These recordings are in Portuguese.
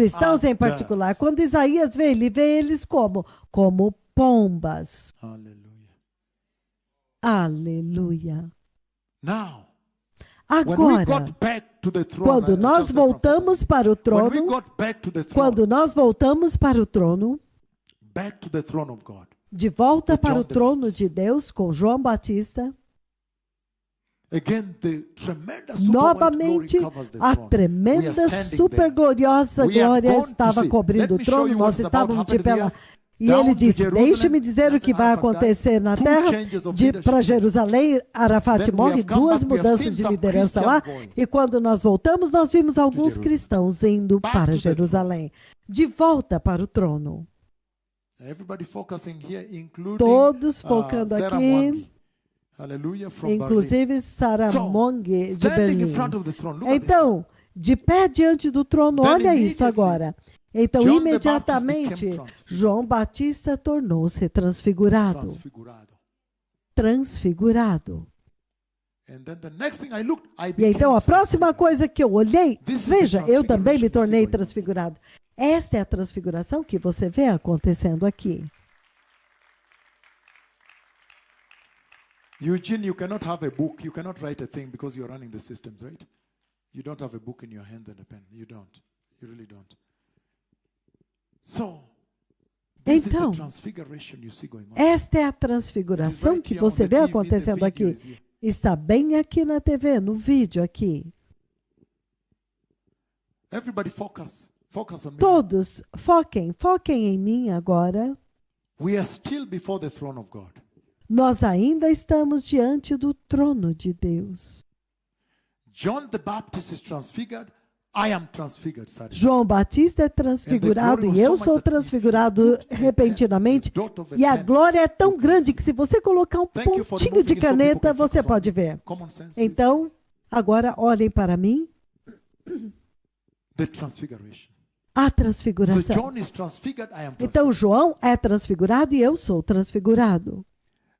cristãos em particular. Quando Isaías vê, ele vê eles como? Como pombas. Hallelujah. Aleluia. Now, when we Agora, got back to the throne, quando nós voltamos para o trono, when we got back to the throne, quando nós voltamos para o trono, back to the throne of God, de volta with para John o trono de Deus com João Batista, again, the tremendous super novamente glory covers the a throne. We tremenda, are standing super there. gloriosa We are glória going to estava see. cobrindo o Let me show trono, you nós what's about to estávamos de happen pé there. lá. E Down ele to disse, Jerusalem, deixe-me dizer o que vai Arafat acontecer na two terra. changes of leadership Para there. Jerusalém, Arafat Then we morre, have come duas back, we have mudanças seen de some liderança lá. Christians going E quando nós voltamos, nós vimos alguns Jerusalem. cristãos indo Back para to the Jerusalém. De volta para o trono. Everybody focusing here, including Todos focando Sarah aqui, Mwangi. Hallelujah, from Berlin. inclusive Sarah So, Mong de standing in Berlim. front of the throne. Look at this. Então, de pé diante do trono, Then olha isso immediately, agora. Então, John the imediatamente, Baptist became transfigured. João Batista tornou-se transfigurado. Transfigurado. Transfigurado. And then the next thing I looked, I E became então, a próxima transfigured. coisa que eu olhei, This is the veja, eu também me transfiguration tornei you see going on. transfigurado. Esta é a transfiguração que você vê acontecendo aqui. Eugene, you cannot have a book. You cannot write a thing because you're running the systems, right? You don't have a book in your hands and a pen. You don't. You really don't. So, this is Então, the transfiguration you see going on. Esta é a transfiguração que você vê acontecendo aqui. Está bem aqui na TV, no vídeo aqui. Everybody focus on me. Todos, foquem em mim agora. We are still before the throne of God. Nós ainda estamos diante do trono de Deus. John the Baptist is transfigured. I am transfigured, suddenly. João Batista é transfigurado e eu sou transfigurado repentinamente. E a glória é tão grande que se você colocar um pontinho de caneta, você pode ver. Common sense, please. Então, agora olhem para mim. The transfiguration. A So transfiguração. John is transfigured, I am transfigured. Então, João é transfigurado e eu sou transfigurado.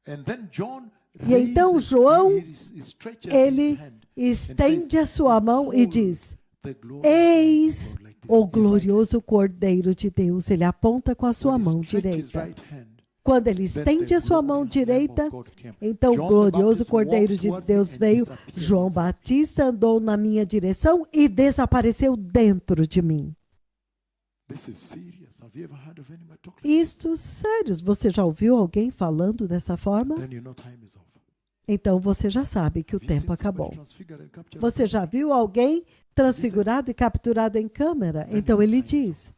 And then John E então raises, João, he stretches ele his hand and estende says, a sua mão e "Behold, diz, the glorious eis Lamb of God," like this. o His right glorioso Cordeiro de Deus. Ele aponta com a hand. sua When he mão stretched his direita. right hand, Quando ele then estende the a sua mão glorious Lamb direita, of God came. então John o the glorioso Baptist Cordeiro walked de towards Deus me and veio. disappeared João inside me. Batista andou na minha direção e desapareceu dentro de mim. This is serious. Have you ever heard of anybody talk like Isto, sério, você já ouviu alguém falando dessa forma? that? Then you know time is over. Então você já sabe que o Have you seen tempo somebody acabou. transfigured and captured? Você já viu alguém transfigurado e capturado em câmera? Então ele diz.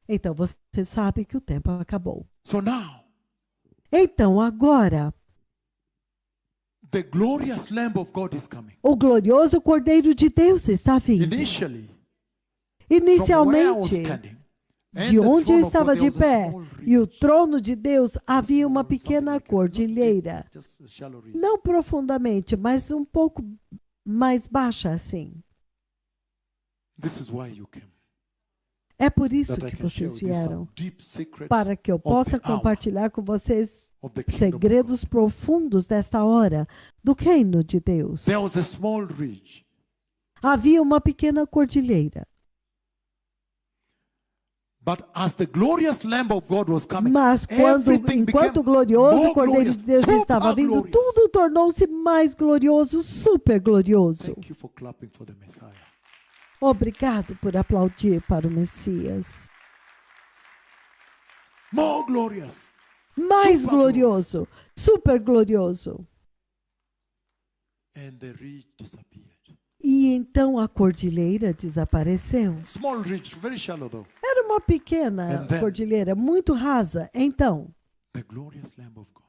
Então você sabe que o tempo acabou. So now, Então agora, the glorious Lamb of God is coming. o glorioso Cordeiro de Deus está vindo. Initially, from where I was Inicialmente, standing, and de the onde eu throne of estava God, de there was a pé, small e o ridge. trono de Deus, havia uma Small, something pequena like a- not deep, cordilheira. just a shallow ridge. Não profundamente, mas um pouco mais baixa assim. This is why you came. É por isso That I que can share vocês with you some vieram, deep secrets para que eu of possa the hour compartilhar com vocês of the kingdom of segredos God. profundos desta hora do reino de Deus. There was a small ridge. Havia uma pequena cordilheira, But as the glorious Lamb of God was coming, mas everything enquanto became o glorioso more Cordeiro de Deus glorious, estava super vindo, glorious. tudo tornou-se mais glorioso, super glorioso. Thank you for clapping for the Messiah. Obrigado por aplaudir para o Messias. More glorious. Mais Super glorioso, super glorioso. And the ridge disappeared. E então a cordilheira desapareceu. Small ridge, very shallow though. Era uma pequena And then- cordilheira, muito rasa. Então, The glorious Lamb of God.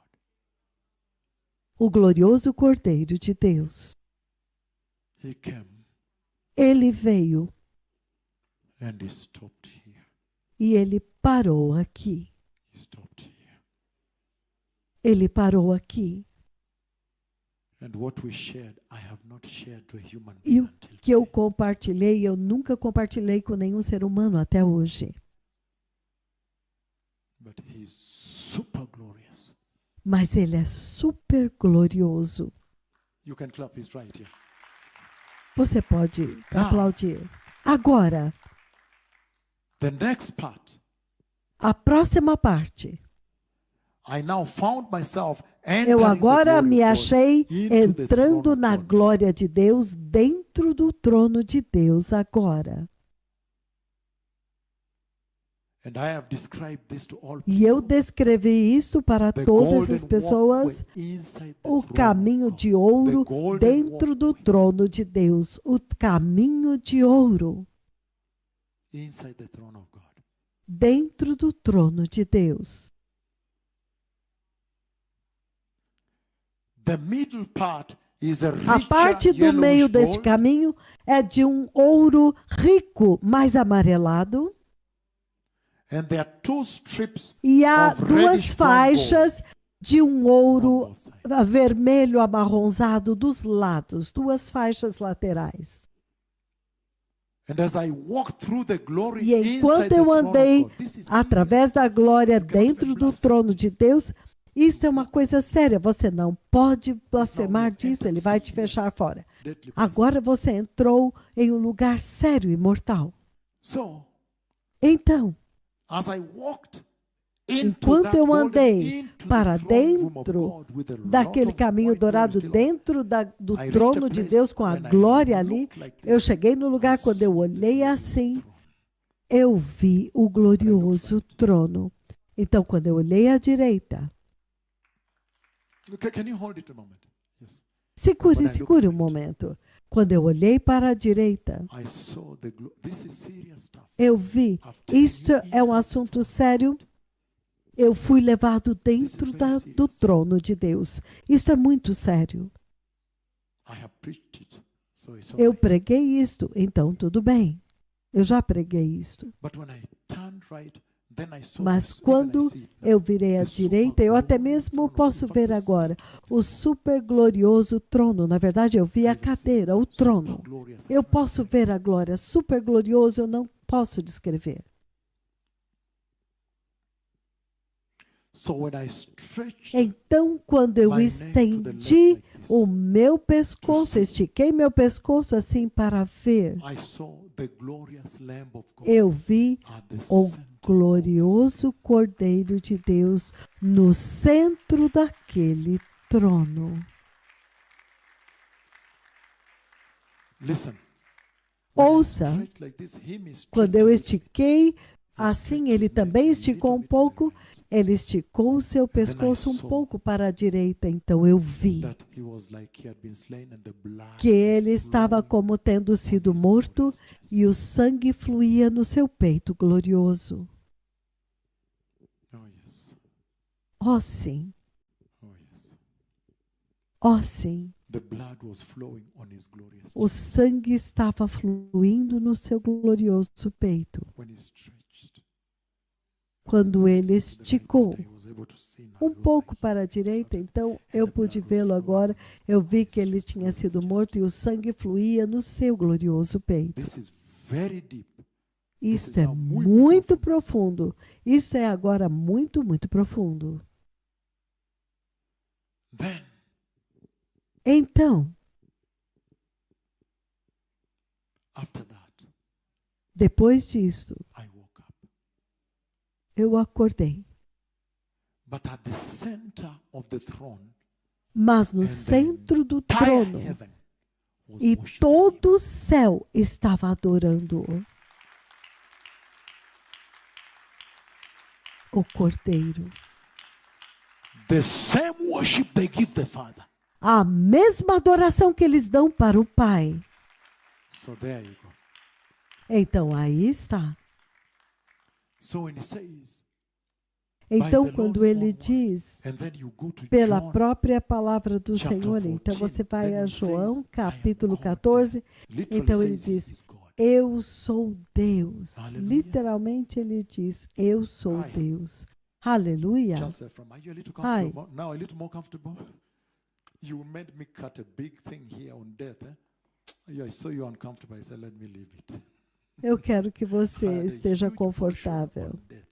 o glorioso Cordeiro de Deus, He came ele veio and he stopped here. e ele parou aqui. He stopped here. Ele parou aqui. And what we shared, I have not shared to a human E being o until que eu today. compartilhei, eu nunca compartilhei com nenhum ser humano até hoje. But he's super glorious. Mas ele é super glorioso. You can clap, he's right here. Você pode aplaudir. Agora, The next part, A próxima parte. I now found myself Eu entering agora the glory me of God achei into the throne entrando of na God. glória de Deus, dentro do trono de Deus agora. And I have described this to all E eu people. descrevi isso para The todas golden as pessoas, walkway inside the o throne caminho of God. de ouro The golden dentro do walkway trono de Deus. O caminho de ouro inside the throne of God. dentro do trono de Deus. The middle part is a A richer parte do yellowish meio deste gold, caminho é de um ouro rico, mais amarelado, and there are two strips e há of duas reddish brown gold faixas de um on ouro both sides. vermelho amarronzado dos lados, duas faixas laterais. And as I walk through the glory E inside enquanto the eu throne of andei God, this is através serious da stuff. glória You cannot dentro even do blaspheme trono de this. Deus, isto é uma coisa séria. Você não pode blasfemar have disso, entered ele vai te serious, fechar fora. deadly place. Agora você entrou em um lugar sério e mortal. So, Então, as I walked into enquanto that eu golden, andei into para the throne room of dentro God with a lot daquele of caminho white glory dourado, still on. dentro do I reached trono a de place Deus com a when I glória ali, looked like eu this, cheguei no lugar I quando eu saw the olhei glorious assim, throne. eu vi o glorioso trono. Então, quando eu olhei à direita, Can you hold it a moment? Yes. segure um momento. Quando eu olhei para a direita, I saw the this is serious stuff. eu vi, I've taken isto you é um inside the assunto throne. sério. Eu fui levado dentro do trono de Deus. Isto é muito sério. I have preached it, so it's all Eu right. preguei isto, então tudo bem. Eu já preguei isto. But when I turned right, then I saw Mas this, even I quando see it now. eu virei à The super direita, eu até glorious mesmo throne of posso God. In fact, ver the agora seat of the o throne. super glorioso trono. Na verdade, eu vi I a even see it cadeira, now. o Super trono. glorious, I Eu can't posso describe. ver a glória. Super glorioso, eu não posso descrever. So when I stretched Então, quando eu my neck to the left estendi like this, o meu pescoço, see. estiquei meu pescoço assim para ver, I saw the glorious Lamb of God eu vi at the o center. glorioso Cordeiro de Deus no centro daquele trono. Listen. When I Ouça, stretched like this, him is quando stretched eu a little bit. estiquei, assim ele também esticou um pouco, ele esticou o seu pescoço um pouco para a direita, então eu vi That he was like he had been slain and the blood que ele was estava flowing como tendo sido on his morto glorious chest. e o sangue fluía no seu peito glorioso. Oh yes. Oh sim, Oh yes. oh sim, The blood was flowing on his glorious o chest sangue estava fluindo no seu glorioso peito. when he stretched. Quando ele To the right, esticou he was able to see now. um He was pouco like, para a direita, então eu pude vê-lo agora. Eu vi que ele tinha sido morto e o sangue fluía no seu glorioso peito. this is very deep. Isso é muito profundo. Isso é agora muito, muito profundo. Then Então, after that, depois disso, I woke up. eu acordei. But at the center of the throne, Mas no and centro do the entire trono, heaven was e worshiping him. todo o céu estava adorando-o. O Cordeiro. The same worship they give the Father. A mesma adoração que eles dão para o Pai. So there you go. Então, aí está. So when he says, Então, quando ele diz, and then you go to pela John, própria palavra do chapter Senhor, 14, então você vai then a he João, says, capítulo I am God. 14, Literally então ele says he diz, is God. eu sou Deus. Aleluia. Literalmente ele diz, eu sou Ai. Deus. Aleluia. Charles Ephraim, are you a little Hi. comfortable? Now a little more comfortable? You made me cut a big thing here on death. I saw you uncomfortable. I said, let me leave it. Eu quero que você I had a esteja huge portion confortável. on death.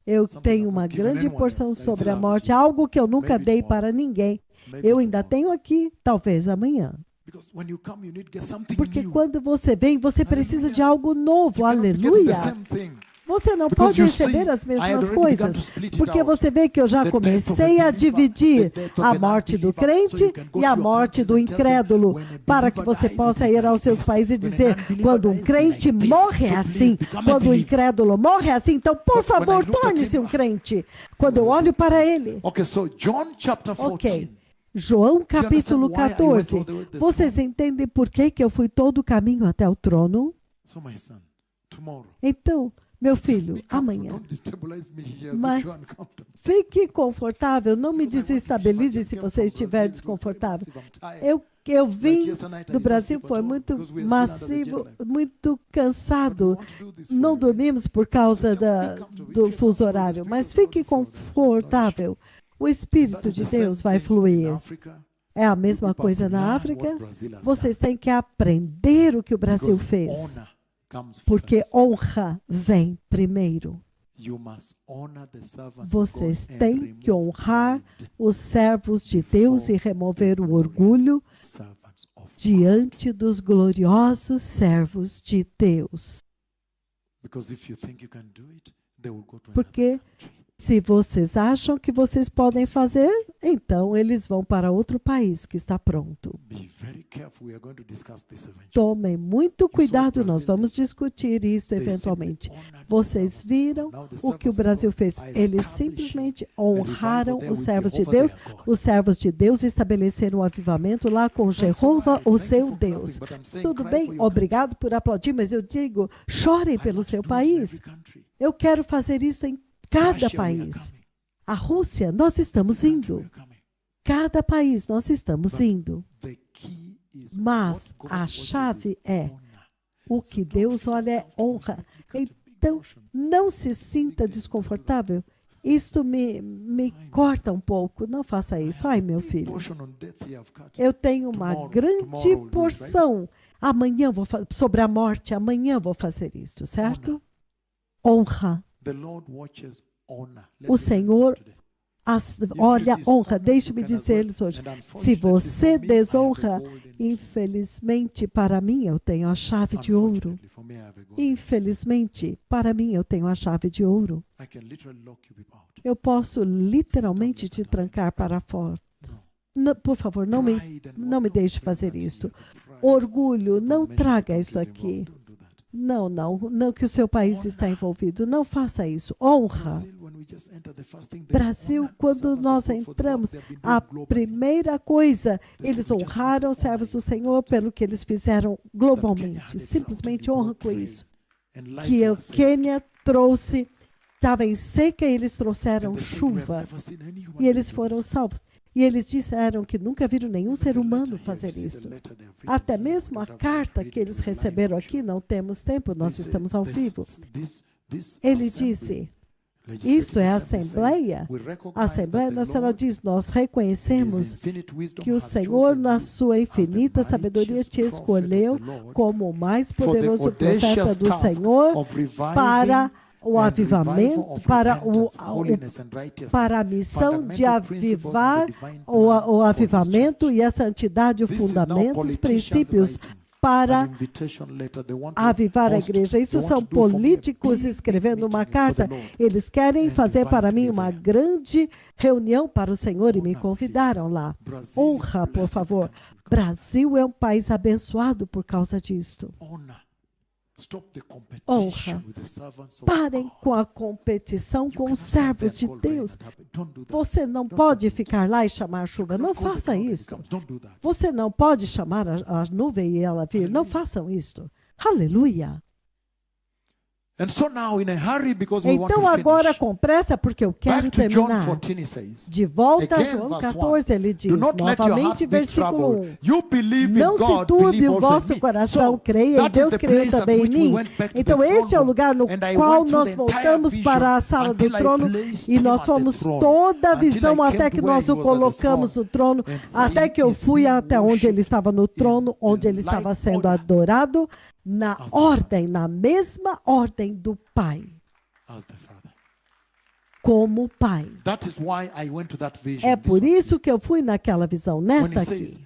Eu Something tenho I've uma not given grande anyone porção else. I sobre still a have morte, it. algo que eu nunca Maybe dei tomorrow. para ninguém. Maybe Eu ainda tomorrow. tenho aqui, talvez amanhã. Because when you come, you need to get something Porque new. quando você vem, você precisa de algo novo. You cannot be getting Aleluia. the same thing. Você não Because pode you receber see, as I had mesmas already begun to coisas. split it Porque out. você vê que eu já The death of a comecei a believer, dividir the death of a an morte do unbeliever. So crente you can go e to a your morte countries do and tell them, incrédulo, when a para que believer você dies, possa it is ir aos like seus this. países e When an dizer, unbeliever quando um dies, it is crente like this. morre So assim, please become a quando o believer. incrédulo morre assim, então, por But when I favor, looked at torne-se him, um crente. Quando eu olho para ele, Okay, so John chapter 14. ok, João capítulo understand why I went 14, all the way to the vocês throne? entendem por que eu fui todo o caminho até o trono? So my son, tomorrow. Então, meu Just filho, be comfortable. amanhã, Don't destabilize me here as Mas if you're uncomfortable. fique confortável, não me Because I want to desestabilize just se came você from estiver Brazil, it was very desconfortável. massive, I'm tired. Eu vim yesterday night, I do did not Brasil, sleep foi at all, muito because we are still under the massivo, jet lag. muito But we cansado. want to do this for Não you. dormimos por causa So just be do comfortable. If you're fuso comfortable, horário, the mas Spirit of fique God will flow there. confortável. O That Espírito is de the same Deus vai thing in fluir. Africa. É a mesma people coisa have to na learn África. what Brazil has Vocês done. têm que aprender o que o Brasil Because fez. honor comes Porque first. honra vem primeiro. You must honor the servants of Vocês God and têm remove que honrar pride os servos de Deus e remover o orgulho servants of God. diante dos gloriosos servos de Deus. Because if you think you can do it, they will go to Porque another country. se vocês acham que vocês podem fazer, então eles vão para outro país que está pronto. Be very careful. We are going to discuss this eventually. Tomem muito cuidado, nós vamos discutir isso They eventualmente. simply honored the Vocês servants of viram God. Now the o que o servants of Brasil God fez? are Eles establishing simplesmente a honraram revival there os with servos de Jehovah Deus. their God. Os servos de Deus estabeleceram um avivamento lá com Jeová, o seu Deus. Tudo bem, obrigado por aplaudir, mas eu digo, chorem pelo seu país. Eu quero fazer isso em cada país. A Rússia, nós estamos indo. Cada país nós estamos indo. Mas a chave é o que Deus olha é honra. Então, não se sinta desconfortável. Isto me corta um pouco. Não faça isso. Ai, meu filho. Eu tenho uma grande porção. Amanhã vou sobre a morte. Amanhã vou fazer isso, certo? Honra. O Senhor olha honra. Deixe-me dizer-lhes hoje. Se você desonra, infelizmente, para mim eu tenho a chave de ouro. Infelizmente, para mim eu tenho a chave de ouro. Eu posso literalmente te trancar para fora. Não, por favor, não me deixe fazer isso. Orgulho, não traga isso aqui. Não que o seu país está envolvido. Não faça isso. Honra. Brasil, quando nós entramos, a primeira coisa, eles honraram os servos do Senhor pelo que eles fizeram globalmente. Simplesmente honra com isso. Que o Quênia trouxe, estava em seca e eles trouxeram chuva. E eles foram salvos. E eles disseram que nunca viram nenhum ser humano fazer isso. Até mesmo a carta que eles receberam aqui, não temos tempo, nós estamos ao vivo. Ele disse, isto é a Assembleia. A Assembleia Nacional diz, nós reconhecemos que o Senhor, na sua infinita sabedoria, te escolheu como o mais poderoso profeta do Senhor para o avivamento, para a missão de avivar o avivamento e a santidade, o fundamento, os princípios para avivar a igreja. Isso são políticos escrevendo uma carta. Eles querem fazer para mim uma grande reunião para o Senhor e me convidaram lá. Honra, por favor. Brasil é um país abençoado por causa disto. Honra. Parem com a competição com os servos de Deus. Você não pode ficar lá e chamar chuva. Não faça isso. Você não pode chamar a nuvem e ela vir. Não façam isso. Aleluia. Então agora com pressa, porque eu quero terminar. De volta a João 14, ele diz, novamente, versículo 1. Não se turbe o vosso coração, creia em Deus, creia também em mim. Então este é o lugar no qual nós voltamos para a sala do trono e nós fomos toda a visão até que nós o colocamos no trono, até que eu fui até onde ele estava no trono, onde ele estava sendo adorado, na ordem, na mesma ordem do Pai. Como Pai. É por isso que eu fui naquela visão, nesta aqui.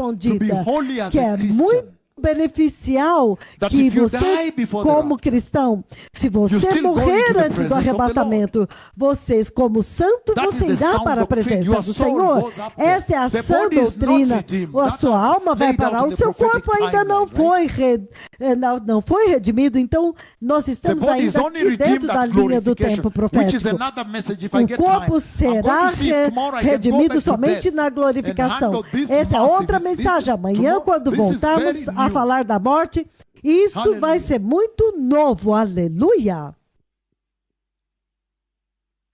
respondida, holy as que a é Christian. muito beneficial That que if you você, die before the como rapture, cristão, se you você still go morrer into the antes do presence of the arrebatamento, vocês, como santo, That is você the irá sound para a doctrine. presença Your do soul Senhor. goes up there. Essa é a The sã body is not doutrina. redeemed. A That sua has alma vai laid out parar. in O the seu corpo prophetic ainda não timeline, foi, não foi redimido. Então, nós The estamos body is ainda only aqui dentro redeemed da at linha do glorification, tempo which is profético. another message. If I O get time, corpo I'm será going to see if tomorrow I can go redimido back to somente death na and glorificação. handle this Essa é massive- outra this is- mensagem. Amanhã, tomorrow- quando this is voltarmos very a new. falar da morte, isso Hallelujah. vai ser muito novo. Aleluia!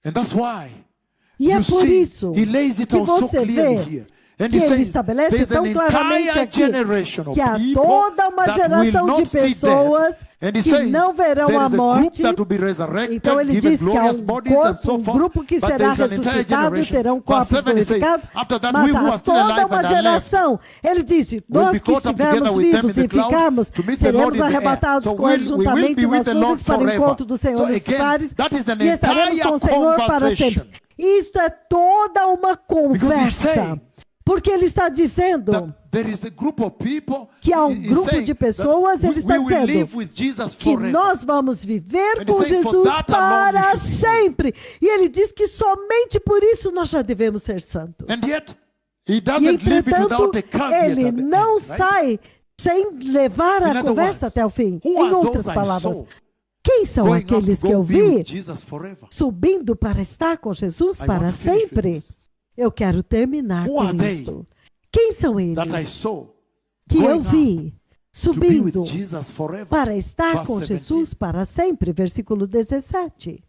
And that's why E é you por see, isso he lays it que out so você clearly vê here. And que he ele says, estabelece there's tão an claramente entire aqui generation of que há people toda uma that will geração de not see pessoas death. And he que says, não verão there a is a group morte. that will be resurrected, Então ele given diz que há glorious um bodies and corpo, so um forth. grupo que But será there's an entire ressuscitado, generation. terão Verse corpos 7 he says, glorificados, after that mas we who há are still toda alive uma and are left geração. Ele disse, will nós be que caught up together estivermos with them vivos in the e clouds ficarmos, to meet the Lord seremos in the air. arrebatados So com ele we will juntamente be with nas the Lord nuvens para o forever. encontro do Senhor So nos again, ares that is an e estaremos entire com o Senhor para conversation. sempre. Isto é toda uma conversa. saying Porque ele está dizendo that there is a group of people, que há he's grupo saying de pessoas, that ele está we will dizendo live with Jesus que forever. nós vamos viver And com he's saying, for Jesus that alone para we should be sempre. E ele diz que somente por isso nós já devemos ser santos. And yet, he E doesn't leave it entretanto, without a caveat ele at the não end, right? sai sem levar In a other conversa words, até o fim. who Em are outras those I palavras, saw quem são going up aqueles to que eu go be with vi Jesus forever? subindo para estar com Jesus I para want to finish with sempre? this. Eu quero terminar Who com are they isso. Quem são eles That I saw que eu going up vi to be with subindo Jesus forever. para estar Verse com 17. Jesus para sempre? Versículo 17.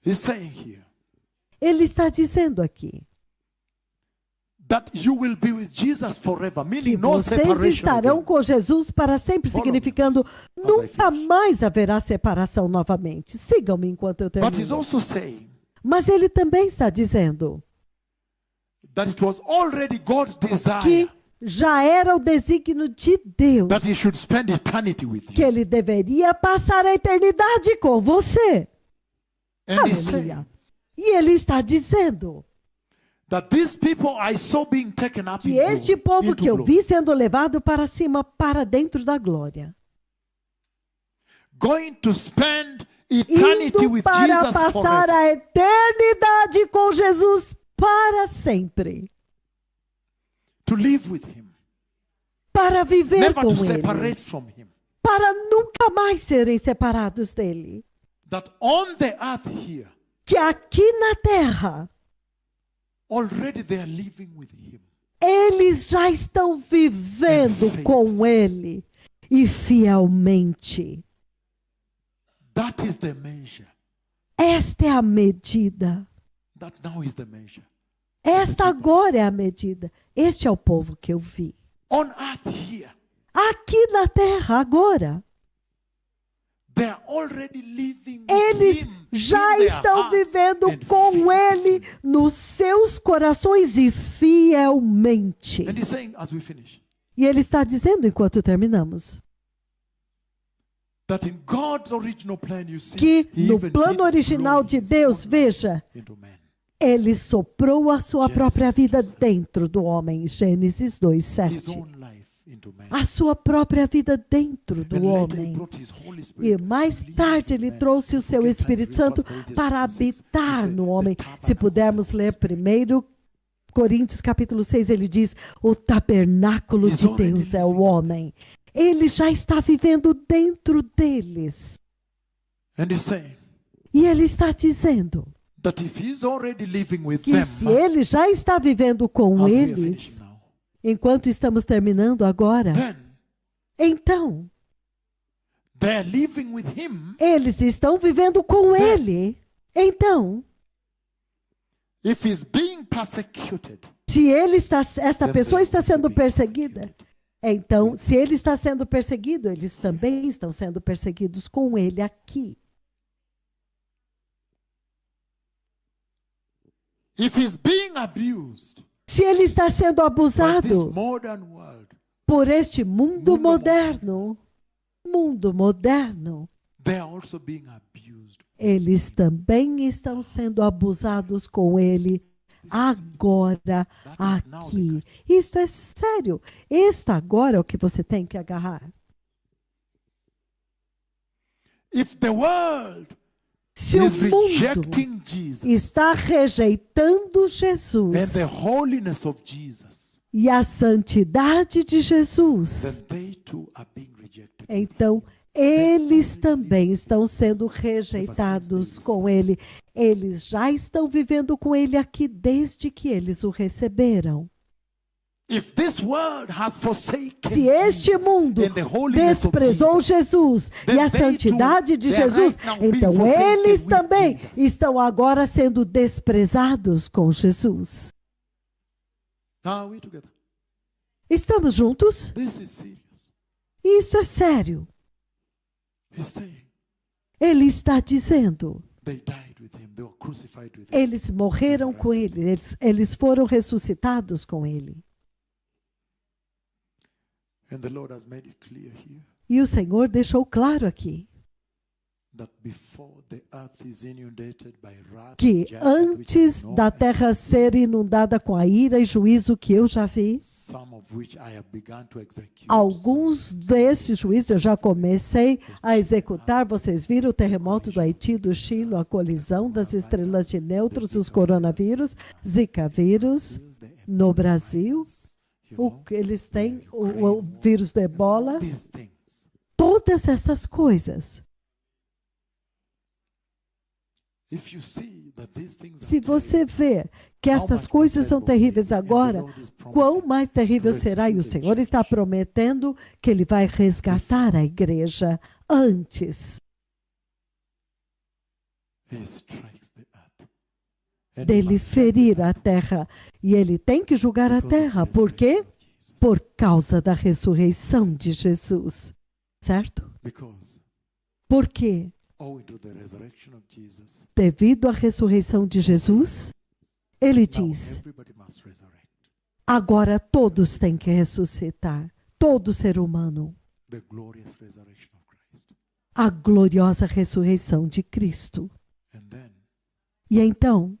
He's saying here Ele está dizendo aqui that you will be with Jesus forever, que meaning no vocês separation estarão again. com Jesus para sempre, Follow significando me, as I nunca finish. mais haverá separação novamente. Sigam-me enquanto eu But he's termino. also saying Mas ele também está dizendo that it was already God's que desire já era o desígnio de Deus that he should spend eternity with que you. ele deveria passar a eternidade com você. And he's saying Aleluia. E ele está dizendo that these people I saw being taken up que in este glory, povo into que eu glory, vi sendo levado para cima, para dentro da glória, going to spend eternity indo with para Jesus passar forever. a eternidade com Jesus para sempre, To live with him, para viver never com to ele, separate from him. para nunca mais serem separados dele. That on the earth here, Que aqui na terra, already they are living with him. eles já estão vivendo faith. com ele e fielmente. That is the measure. Esta é a medida. That now is the measure. Esta agora é a medida. Este é o povo que eu vi. On earth here, Aqui na terra, agora, they are already living with eles him já in their estão hearts vivendo and com ele faithfully. nos seus corações e fielmente. And he's saying, as we finish, E ele está dizendo, enquanto terminamos, that in God's original plan, you see, que he no even plano did original blow de his Deus, own veja, life into man. ele soprou a sua Gênesis própria vida 2:7. dentro do homem. Gênesis His 2:7. own life into man. A sua própria vida dentro And do later he homem. brought his Holy E Spirit mais to live tarde in ele man. trouxe o If we seu get time, Espírito read Santo 1 Corinthians para 6. He habitar said, no homem. "The Se tabernacle pudermos of the ler Spirit." 1 Coríntios capítulo 6, ele diz, o tabernáculo He's de already Deus é o living. homem. Ele já está vivendo dentro deles. And he's saying E ele está dizendo that if he's already living with que them, se ele já está vivendo com as we are eles, finishing now, enquanto estamos terminando agora, then então, they are living with him. eles estão vivendo com ele. Então, If he's being persecuted, se ele está, esta then pessoa they está also sendo being perseguida, persecuted. então, se ele está sendo perseguido, eles também estão sendo perseguidos com ele aqui. If he's being abused Se ele está sendo by this abusado modern world, por este mundo Mundo moderno, they are also being abused. eles também estão sendo abusados com ele agora, aqui. Isto é sério. Isto agora é o que você tem que agarrar. If the world Se o is mundo rejecting Jesus está rejeitando and Jesus the holiness of Jesus, e a santidade de Jesus, then they too are being rejected. então eles também estão sendo rejeitados com Ele. Eles já estão vivendo com Ele aqui desde que eles o receberam. If this world has forsaken Se este Jesus mundo and the holiness of desprezou Jesus e a then they santidade too, de they are Jesus, right now being então forsaken eles with também Jesus. estão agora sendo desprezados com Jesus. Now are we together? Estamos juntos? This is serious. Isso é sério. He's saying Ele está dizendo, they died with him, they were crucified with him. eles morreram com Ele, eles foram ressuscitados com Ele. And the Lord has made it clear here E o Senhor deixou claro aqui that before the earth is inundated by wrath que and judgment, which I antes know da and terra have seen, ser inundada com a ira e juízo que eu já vi, some of which I have begun to execute. alguns desses juízos eu já comecei a executar. Vocês viram o terremoto do Haiti, do Chile, a colisão das estrelas de nêutrons, os coronavírus, Zika vírus no Brasil. Eles têm o vírus do Ebola. These things. Todas essas coisas. If you see that these things are Se você terrible, vê que estas coisas são terríveis agora, quão mais terrível será? E o Senhor está prometendo que Ele vai resgatar a igreja antes he strikes the earth. And he dele must judge ferir the a earth terra. E Ele tem que julgar a because of the terra. Por quê? resurrection of Jesus. Por causa da ressurreição de Jesus. Certo? Because Por quê? owing to the resurrection of Jesus, Devido à ressurreição de Jesus, Ele now diz, everybody must resurrect. agora todos têm que ressuscitar. Todo ser humano. The glorious resurrection of Christ. A gloriosa ressurreição de Cristo. And then E então,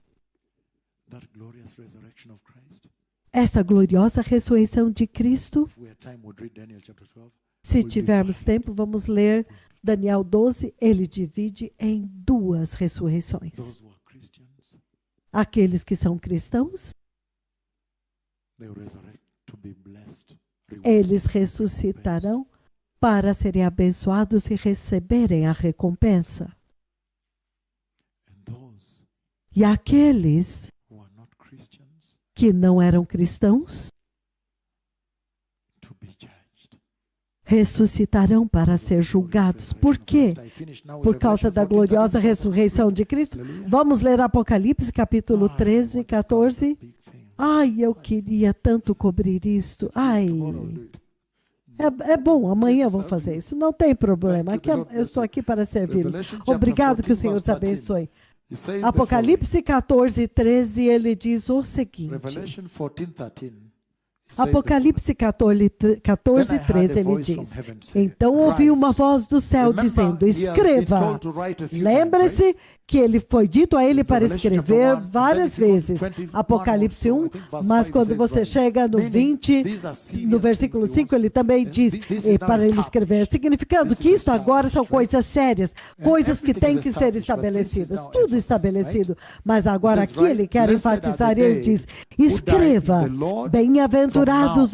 that glorious resurrection of Christ, essa gloriosa ressurreição de Cristo, if we had time, we'd read Daniel chapter 12. se tivermos tempo, vamos ler Daniel 12. Ele divide em duas ressurreições. Those who are Christians, Aqueles que são cristãos, they will resurrect to be blessed. eles ressuscitarão para serem abençoados e receberem a recompensa. And those E aqueles who are not Christians, que não eram cristãos, to be judged. ressuscitarão para ser julgados. Por quê? Por causa da gloriosa ressurreição de Cristo. Vamos ler Apocalipse capítulo 13, 14. Ai, eu queria tanto cobrir isto. Ai, é bom, amanhã eu vou fazer isso. Não tem problema. Eu estou aqui para servi-los. Obrigado, que o Senhor te abençoe. Apocalipse 14, 13, ele diz o seguinte. Revelation 14:13. Apocalipse 14, 13, ele diz: então ouvi uma voz do céu dizendo, escreva. Lembre-se que ele foi dito a ele para escrever várias vezes. Apocalipse 1, mas quando você chega no 20, no versículo 5, ele também diz para ele escrever, significando que isso agora são coisas sérias, coisas que têm que ser estabelecidas, tudo estabelecido. Mas agora aqui ele quer enfatizar, ele diz, escreva, bem-aventurados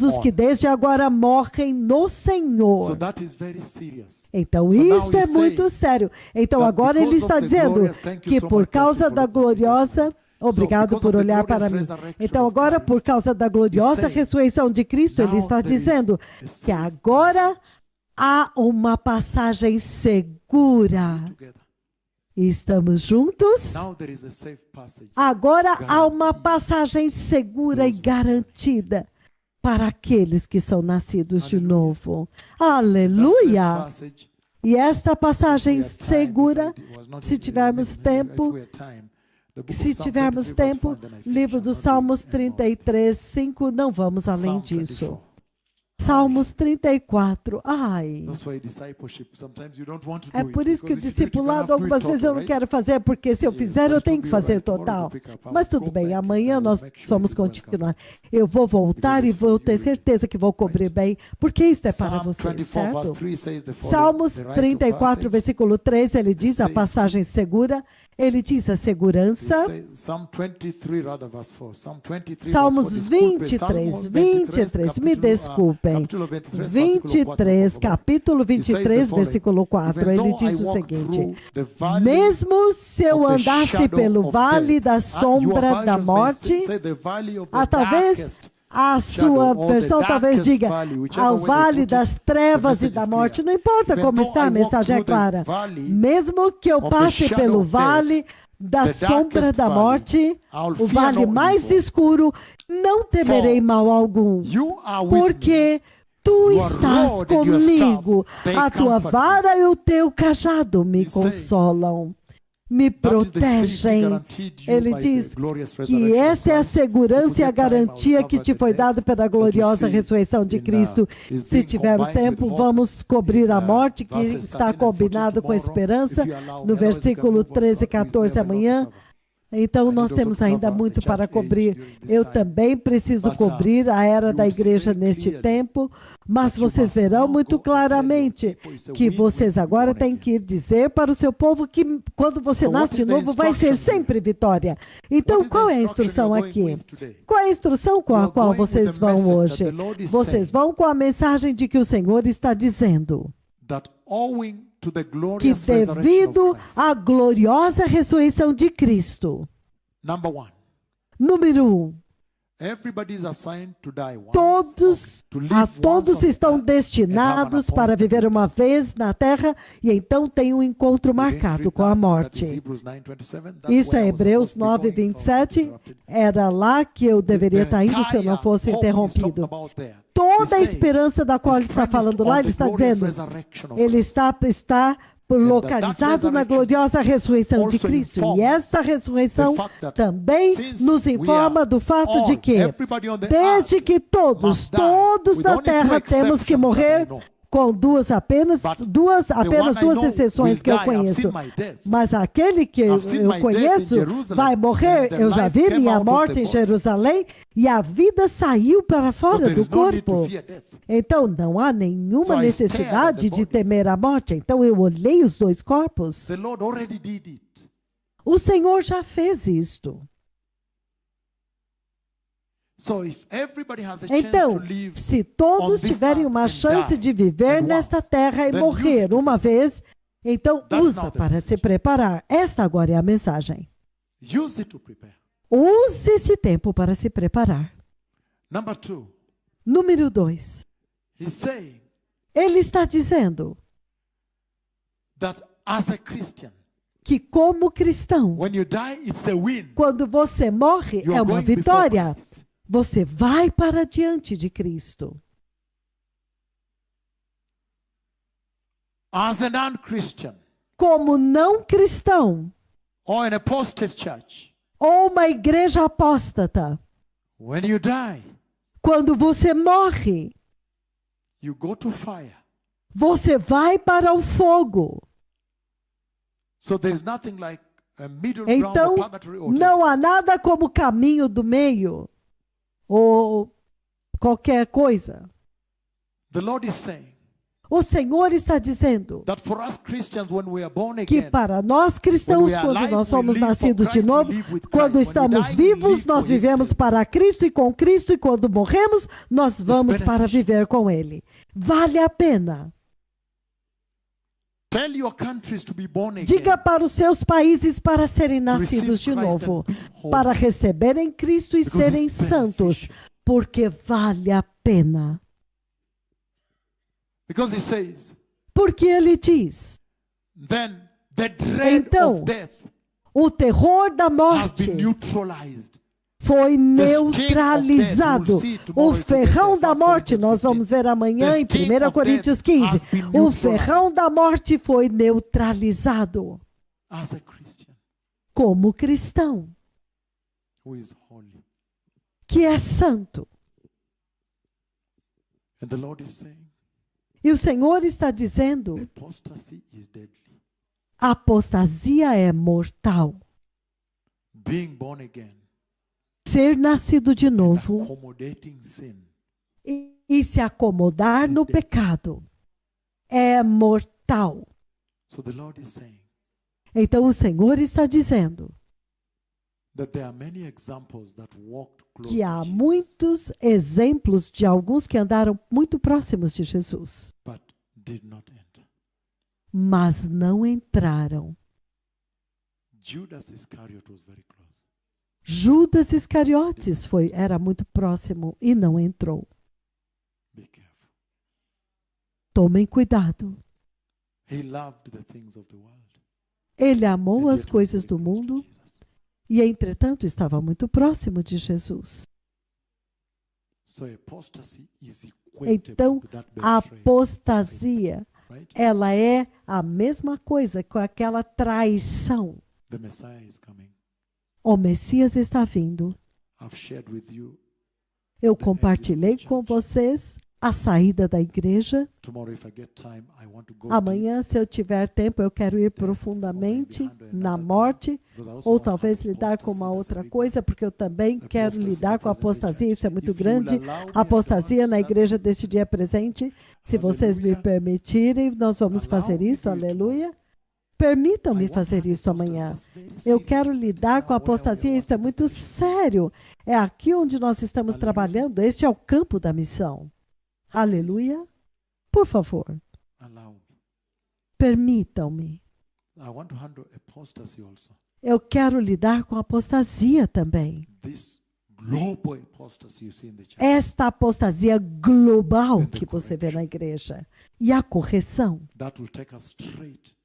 os que desde agora morrem no Senhor. Então isso é muito sério. Então agora ele está dizendo que por causa da gloriosa... Obrigado por olhar para mim. Então agora, por causa da gloriosa ressurreição de Cristo, ele está dizendo que agora há uma passagem segura. Estamos juntos? Agora há uma passagem segura e garantida para aqueles que são nascidos de novo. Aleluia! E esta passagem segura, se tivermos tempo, livro dos Salmos 33, 5, não vamos além disso. Salmos 34. Ai. That's why discipleship, sometimes you don't want to É do por it, isso que o because if you do it, you're gonna discipulado, have to do algumas it vezes eu total, não right? quero fazer, porque se eu fizer, eu tenho que fazer total. Mas tudo bem, amanhã nós vamos continuar. Eu vou voltar e vou ter certeza que vou cobrir bem, porque isso é para Psalm você, 24, verse certo? 3 says the following, Salmos the right to 34, passage, versículo 3, ele diz a safety. passagem segura, ele diz a it segurança. says- Psalm 23, rather, verse 4. Psalm 23, Salmos verse 4. Desculpe, 23, Salmo 23, me desculpem. capítulo 23, versículo 4, 23, por favor. capítulo It says the 23, following, versículo 4, "Even ele though I diz o walk seguinte: through the valley mesmo se eu of the andasse shadow pelo of vale death." da Your sombra da versions may morte, say the valley of the talvez darkest a shadow, sua or the versão talvez darkest diga valley, whichever ao way they vale put das it, trevas the e da message is morte. clear. Não importa Even como though está, I a walk mensagem é through the clara. valley Mesmo que eu of the passe shadow pelo of death, vale da the sombra darkest da valley, morte, I'll o fear vale no mais evil. escuro, não temerei For mal algum. You are with me. Porque tu Your estás rod and your staff, comigo, they a tua comfort me. vara e o teu cajado me He's saying, consolam, me That is the safety protegem. guaranteed you Ele by diz the glorious que resurrection of essa é a Christ. If we segurança e a get time, I will garantia que cover te the foi death dada pela that you gloriosa see ressurreição de in, Cristo. is Se being tivermos combined with tempo, hope vamos cobrir in, a morte, que verses está 13 and 14 combinado com a tomorrow, esperança, if you allow me. no Otherwise, you can versículo move on, 13 e but we 14 never amanhã. cover. Então, I nós need also temos to ainda cover muito the para church age cobrir. during this Eu time. também preciso But, cobrir a era you da will see igreja very neste clearly tempo, mas that you vocês must verão now muito go and tell your claramente people it's a que win-win vocês to be agora born têm again. que ir dizer para o seu povo que quando você So what nasce is de the novo vai ser instruction here? sempre vitória. Então, What is the qual é a instruction instrução you're going aqui? with today? Qual é a instrução com You a are qual going with vocês the vão message hoje? that the Lord is Vocês saying. vão com a mensagem de que o Senhor está dizendo That owing to the que glorious resurrection of devido Christ. à gloriosa ressurreição de Cristo, Number one, número 1, everybody is assigned to die once, todos, to live a once todos on the estão earth, destinados para viver uma vez na terra e então tem um encontro marcado com a morte. Isso é Hebreus 9, 27. Era lá que eu deveria estar indo se eu não fosse interrompido. Toda a esperança da qual ele está falando lá, ele está dizendo, ele está localizado na gloriosa ressurreição de Cristo. E esta ressurreição também nos informa do fato de que, desde que todos na terra temos que morrer, com apenas duas exceções que eu conheço. Mas aquele que eu conheço vai morrer. Eu já vi minha morte em Jerusalém e a vida saiu para fora do corpo. Então não há nenhuma necessidade de temer a morte. Então eu olhei os dois corpos. O Senhor já fez isto. Então, se todos tiverem uma chance de viver nesta terra e morrer uma vez, então usa para se preparar. Esta agora é a mensagem. Use esse tempo para se preparar. Número 2. Ele está dizendo que como cristão, quando você morre, é uma vitória. Você vai para diante de Cristo. As a non-Christian, como não cristão, or an apostate church, ou uma igreja apóstata, when you die, quando você morre, you go to fire. Você vai para o fogo. So there is nothing like a middle Então, ground or purgatory or não há nada como caminho do meio, ou qualquer coisa. The Lord is saying O Senhor está dizendo that for us Christians, when we are born que again, para nós cristãos, quando nós somos nascidos de novo, quando estamos vivos, nós vivemos para Cristo e com Cristo, e quando morremos, nós vamos para viver com Ele. Vale a pena. tell your countries to be born again. Diga para os seus países para serem nascidos de novo, para receberem Cristo e serem santos, porque vale a pena. Because he says, Porque Ele diz, then the dread então, of death o terror da has morte been neutralized. foi neutralizado. O ferrão da morte, nós vamos ver amanhã em 1 Coríntios 15, o ferrão da morte foi neutralizado As a Christian como cristão, who is holy. que é santo. And the Lord is saying, E o Senhor está dizendo, apostasy is deadly. a apostasia é mortal. Being born again, Ser nascido de novo accommodating sin, e se acomodar no pecado é mortal. so the Lord is saying Então o Senhor está dizendo that there are many examples that walked close que há to Jesus, muitos exemplos de alguns que andaram muito próximos de Jesus, but did not enter. mas não entraram. Judas Iscariot was very close. Judas Iscariotes era muito próximo e não entrou. Be careful. Tomem cuidado. He loved the things of the world. Ele amou and as yet was coisas very do close to mundo Jesus. e, entretanto, estava muito próximo de Jesus. So apostasy is equatable Então, to that a betrayal, apostasia, right? ela é a mesma coisa com aquela traição. The Messiah is coming. O Messias está vindo. I've shared with you. Eu compartilhei com vocês a saída da igreja. Tomorrow, if I get time, I want to go Amanhã, se eu tiver tempo, eu quero ir profundamente na morte, ou talvez lidar com uma outra coisa, porque eu também quero lidar com a apostasia, isso é muito grande. A apostasia na igreja deste dia presente. Se vocês me permitirem, nós vamos fazer isso, aleluia. Permitam-me fazer isso amanhã. Eu quero lidar com a apostasia, isso é muito sério. É aqui onde nós estamos trabalhando, este é o campo da missão. Aleluia. Por favor, Allow me. permitam-me. I want to handle apostasy also. Eu quero lidar com a apostasia também. This global apostasy you see in the church. Esta apostasia global que você vê na igreja. E a correção. That will take us straight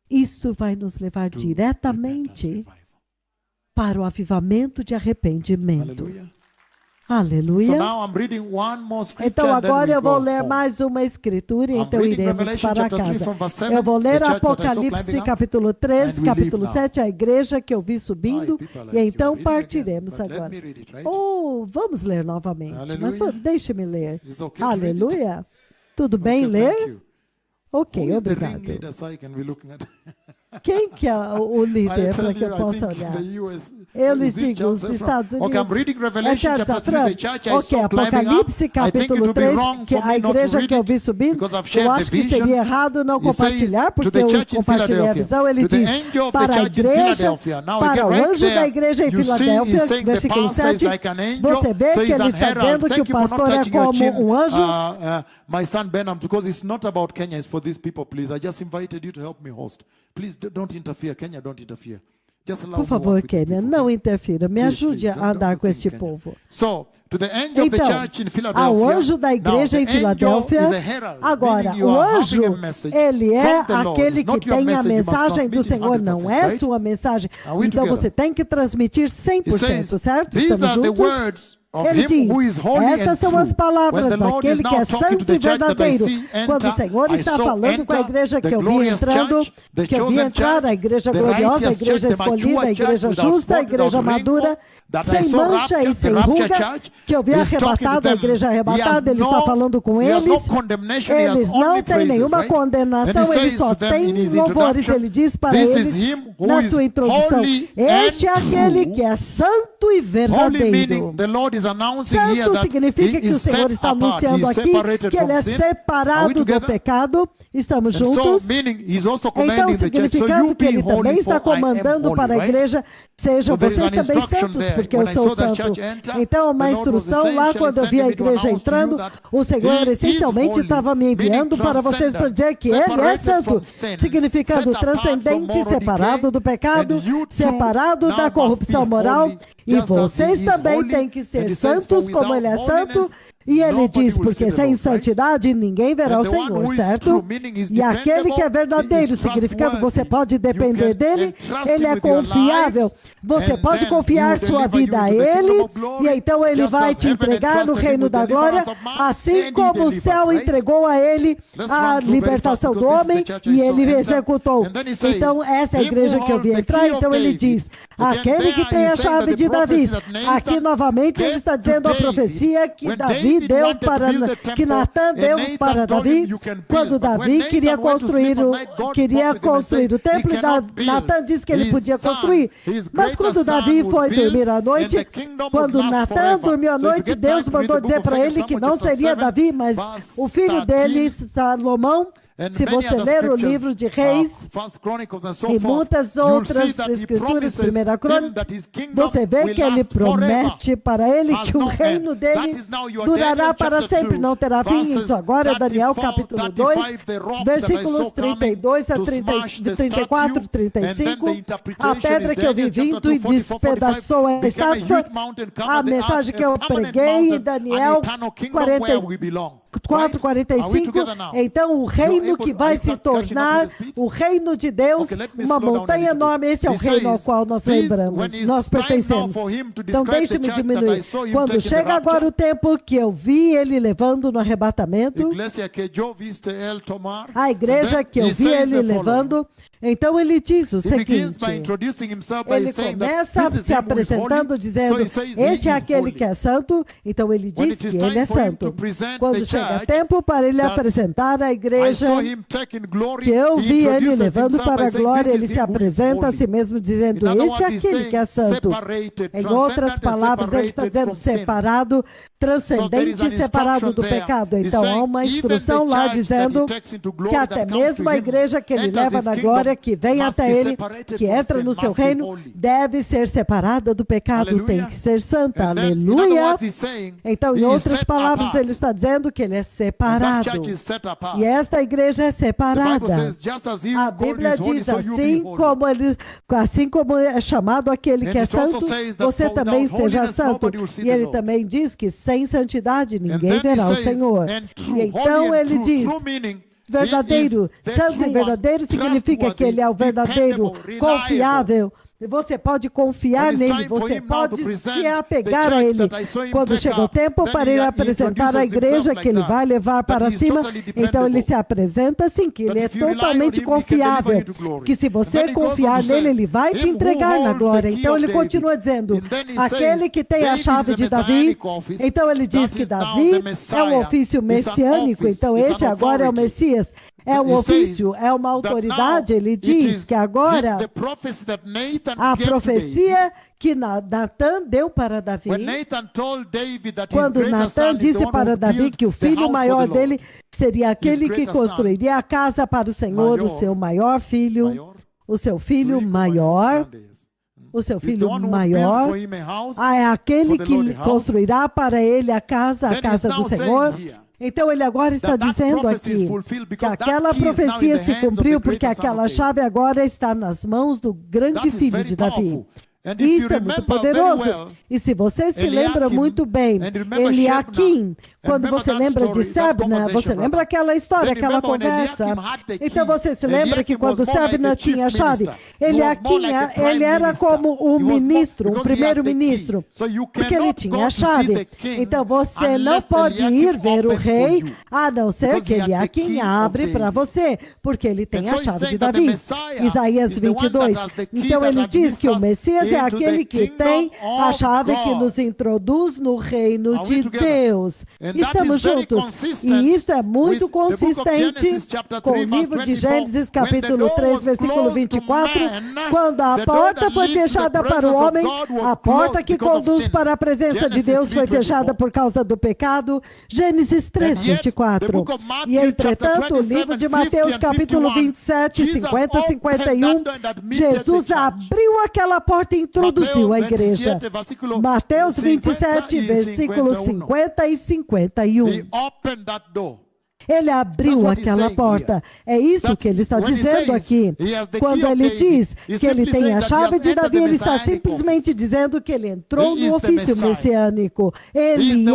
Isso vai nos levar to diretamente repentance, revival. para o avivamento de arrependimento. Hallelujah. So Aleluia. now I'm reading one more scripture Então and then agora we eu vou go ler home. mais uma escritura e I'm então reading iremos Revelation para chapter 3 casa. from verse 7, Eu vou the ler church that I saw Apocalipse climbing up, capítulo 3, and we capítulo leave now. 7, a igreja que eu vi subindo, People are e like, então "You're reading again?" partiremos But let agora. me read it, right? Oh, vamos ler novamente, mas Hallelujah. deixe-me ler. It's okay to read it? Aleluia. Tudo bem Okay, thank ler? you. Ok, Who is the obrigado. ringleader so I can be looking at? Quem que é o I líder tell para que eu you, I possa think olhar? the US. Eu is lhes this digo, os chapter from? Estados Unidos. Okay, I'm reading Revelation chapter 3, the church I Ok, saw climbing up. Apocalipse I think it capítulo would be 3, wrong que for a me not to igreja read que eu vi it subindo, because I've eu shared the acho que vision. seria errado não It says compartilhar, to porque the eu church in compartilhei a Philadelphia, visão, ele to the diz angel of the para a church in igreja, Philadelphia. Now para again, o right anjo da there, igreja em you see he's Filadélfia, saying the versículo pastor is 7, like an angel, você vê so que he's ele an está herald. dizendo que Thank o you for not pastor é touching your como chin, um anjo. my son Benham, because it's not about Kenya, it's for these people, please. I just invited you to help me host. Please don't interfere. Kenya, don't interfere. Just allow Por me to favor, work with these Kenia, people, não okay? interfira, me Please, ajude please, a andar don't com think, este Kenya. povo. So, to the angel of the Então, church in Philadelphia, ao anjo da igreja now, em the angel Filadélfia, is a herald, agora, meaning you o are anjo, having a message ele é from the Lord. aquele It's que not your tem a message, you must mensagem do transmit it Senhor, não 100%, é right? sua mensagem. Are we Então together? você tem que transmitir It 100%, says, certo? these Estamos are the juntos? words of Ele him diz, who is holy essas and são as true. palavras When the Lord is daquele que é now talking to santo e the church that I verdadeiro. see Quando o enter, Senhor I está saw falando com a enter igreja the que eu vi glorious entrando, church, the que eu vi chosen entrar, a church, igreja the gloriosa, a righteous igreja church, the escolhida, a mature igreja church, without justa, a spot, igreja without madura, wrinkle, that I sem saw mancha e raptured, the sem rapture ruga, church. que eu vi He's talking to arrebatada, a them. igreja He has arrebatada, ele está falando com he has eles. no condemnation, he has Eles only não têm praises, nenhuma right? condenação, And he ele says só to them tem in his louvores. introduction, Ele diz para this eles, is him who na is sua introdução, holy este é and aquele true. que é santo e Holy verdadeiro. meaning the Lord is announcing here Santo that significa he que o is Senhor set está apart. He anunciando is aqui separated que ele from é sin. Are we separado do together? pecado. Estamos And so, juntos. meaning he's also Então, commanding the church, so significando you que be ele também holy, está for I am comandando holy, para a right? igreja, sejam So there is vocês an também instruction santos, there. porque When eu I sou saw that santo. church enter, Então, uma the Lord was instrução lá, essentially quando eu vi a sending me to igreja announce to you entrando, that o Senhor he is essencialmente holy, estava me enviando meaning para vocês para dizer que Ele é transcendent, santo, separated from sin, significando set apart from transcendente, moral separado decay, do pecado, and you too separado now da must corrupção be moral, holy, e just as he vocês is também holy. têm que And ser he says, santos for como Ele é without santo. holiness, E ele nobody diz, will porque see the sem Lord, right? santidade ninguém verá And o the one Senhor, who is certo? true, meaning is E aquele que é dependable, verdadeiro, he is significando você trustworthy. pode You depender can dele, entrust ele him é with your confiável. lives, Você and pode then confiar he will sua deliver vida you a into the ele, kingdom of glory, e então ele just vai as te heaven entregar no entrusted him reino with da the glória, deliverance of man, assim and he como o delivered, céu right? entregou a ele Let's a run through very libertação fast, do because this is homem the church I e saw ele enter. executou. And then he says, Então essa é a "Him who igreja que eu holds vi the entrar, key of então ele David, diz, aquele que tem a chave de Davi. Aqui novamente ele está dizendo a profecia que Davi deu para, que Natan deu para Davi, quando Davi queria construir o templo, e Natan disse que ele podia construir. Mas quando Davi foi dormir à noite, quando Natan dormiu à noite, Deus mandou dizer para ele que não seria Davi, mas o filho dele, Salomão. Se você ler o livro de Reis e muitas outras escrituras, 1 Crônica, você vê que ele promete para ele que o reino dele durará para sempre, não terá fim. Isso agora é Daniel capítulo 2, versículos 32 a 34, 35. A pedra que eu vi vindo e despedaçou a estátua, a mensagem que eu preguei em Daniel 4:45. Então o reino que vai se tornar o reino de Deus, uma montanha enorme. Esse é o reino ao qual nós lembramos, nós pertencemos. Então deixe-me diminuir. Quando chega agora o tempo que eu vi ele levando no arrebatamento, a igreja que eu vi ele levando, então ele diz o seguinte, ele começa se apresentando dizendo, este é aquele que é santo, então ele diz que ele é santo. Quando chega tempo para ele apresentar a igreja, que eu vi ele levando para a glória, ele se apresenta a si mesmo dizendo, este é aquele que é santo. Em outras palavras, ele está dizendo separado, transcendente e separado do pecado. Então há uma instrução lá dizendo que até mesmo a igreja que ele leva na glória, que vem até ele, que entra no seu reino, deve ser separada do pecado, tem que ser santa. Aleluia! Então, em outras palavras, ele está dizendo que ele é separado. E esta igreja é separada. A Bíblia diz, assim como é chamado aquele que é santo, você também seja santo. E ele também diz que sem santidade ninguém verá o Senhor. E então ele diz, verdadeiro, santo e verdadeiro significa que ele é o verdadeiro, confiável. Você pode confiar nele, você pode se apegar a ele. Quando chega o tempo para ele apresentar a igreja que ele vai levar para cima, então ele se apresenta assim, que ele é totalmente confiável, que se você confiar nele, ele vai te entregar na glória. Então ele continua dizendo, aquele que tem a chave de Davi, então ele diz que Davi é um ofício messiânico, então este agora é o Messias. É um ofício, é uma autoridade. Ele diz que agora a profecia que Natan deu para Davi, quando Natan disse para Davi que o filho maior dele seria aquele que construiria a casa para o Senhor, o seu maior filho, o seu filho maior, o seu filho maior, é aquele que construirá para ele a casa do Senhor. Então ele agora está dizendo aqui que aquela profecia se cumpriu porque aquela chave agora está nas mãos do grande filho de Davi. Isso é muito poderoso. E se você se lembra muito bem, Eliakim, quando você lembra de Sebna, você lembra aquela história, aquela conversa. Então você se lembra que quando Sebna tinha a chave, Eliakim, ele era como um ministro, um primeiro-ministro, porque ele tinha a chave. Então você não pode ir ver o rei, a não ser que Eliakim abre para você, porque ele tem a chave de Davi. Isaías 22. Então ele diz que o Messias é aquele que tem a chave que nos introduz no reino de Deus. Estamos juntos. E isso é muito consistente com o livro de Gênesis, capítulo 3, versículo 24, quando a porta foi fechada para o homem, a porta que conduz para a presença de Deus foi fechada por causa do pecado. Gênesis 3, 24. E entretanto, o livro de Mateus, capítulo 27, 50 e 51, Jesus abriu aquela porta e introduziu a igreja. Mateus 27, versículos 50 e 51. Ele abriu aquela porta. É isso que ele está dizendo aqui. Quando ele diz que ele tem a chave de Davi, ele está simplesmente dizendo que ele entrou no ofício messiânico. Ele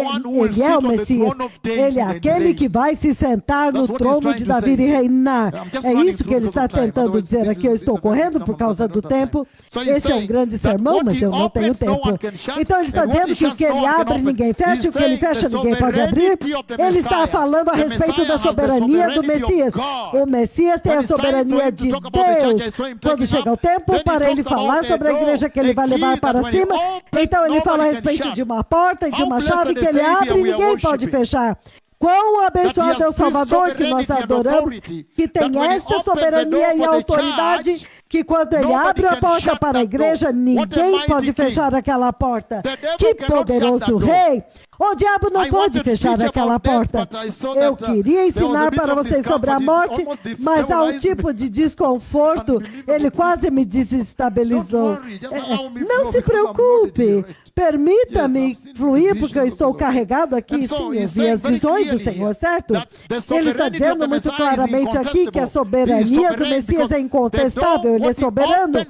é o Messias. Ele é aquele que vai se sentar no trono de Davi e reinar. É isso que ele está tentando dizer aqui. Eu estou correndo por causa do tempo. Esse é um grande sermão, mas eu não tenho tempo. Então ele está dizendo que o que ele abre, ninguém fecha. O que ele fecha, ninguém pode abrir. Ele está falando a respeito respeito da soberania do Messias. O Messias tem a soberania de Deus. Quando chega o tempo para ele falar sobre a igreja que ele vai levar para cima, então ele fala a respeito de uma porta e de uma chave que ele abre e ninguém pode fechar. Quão abençoado é o Salvador que nós adoramos, que tem esta soberania e autoridade, que quando ele abre a porta para a igreja, ninguém pode fechar aquela porta. Que poderoso rei! O diabo não pode fechar aquela porta. Eu queria ensinar para vocês sobre a morte, mas há um tipo de desconforto, ele quase me desestabilizou. Não se preocupe, permita-me fluir, porque eu estou carregado aqui, sim, eu vi as visões do Senhor, certo? Ele está dizendo muito claramente aqui que a soberania do Messias é incontestável, ele é soberano,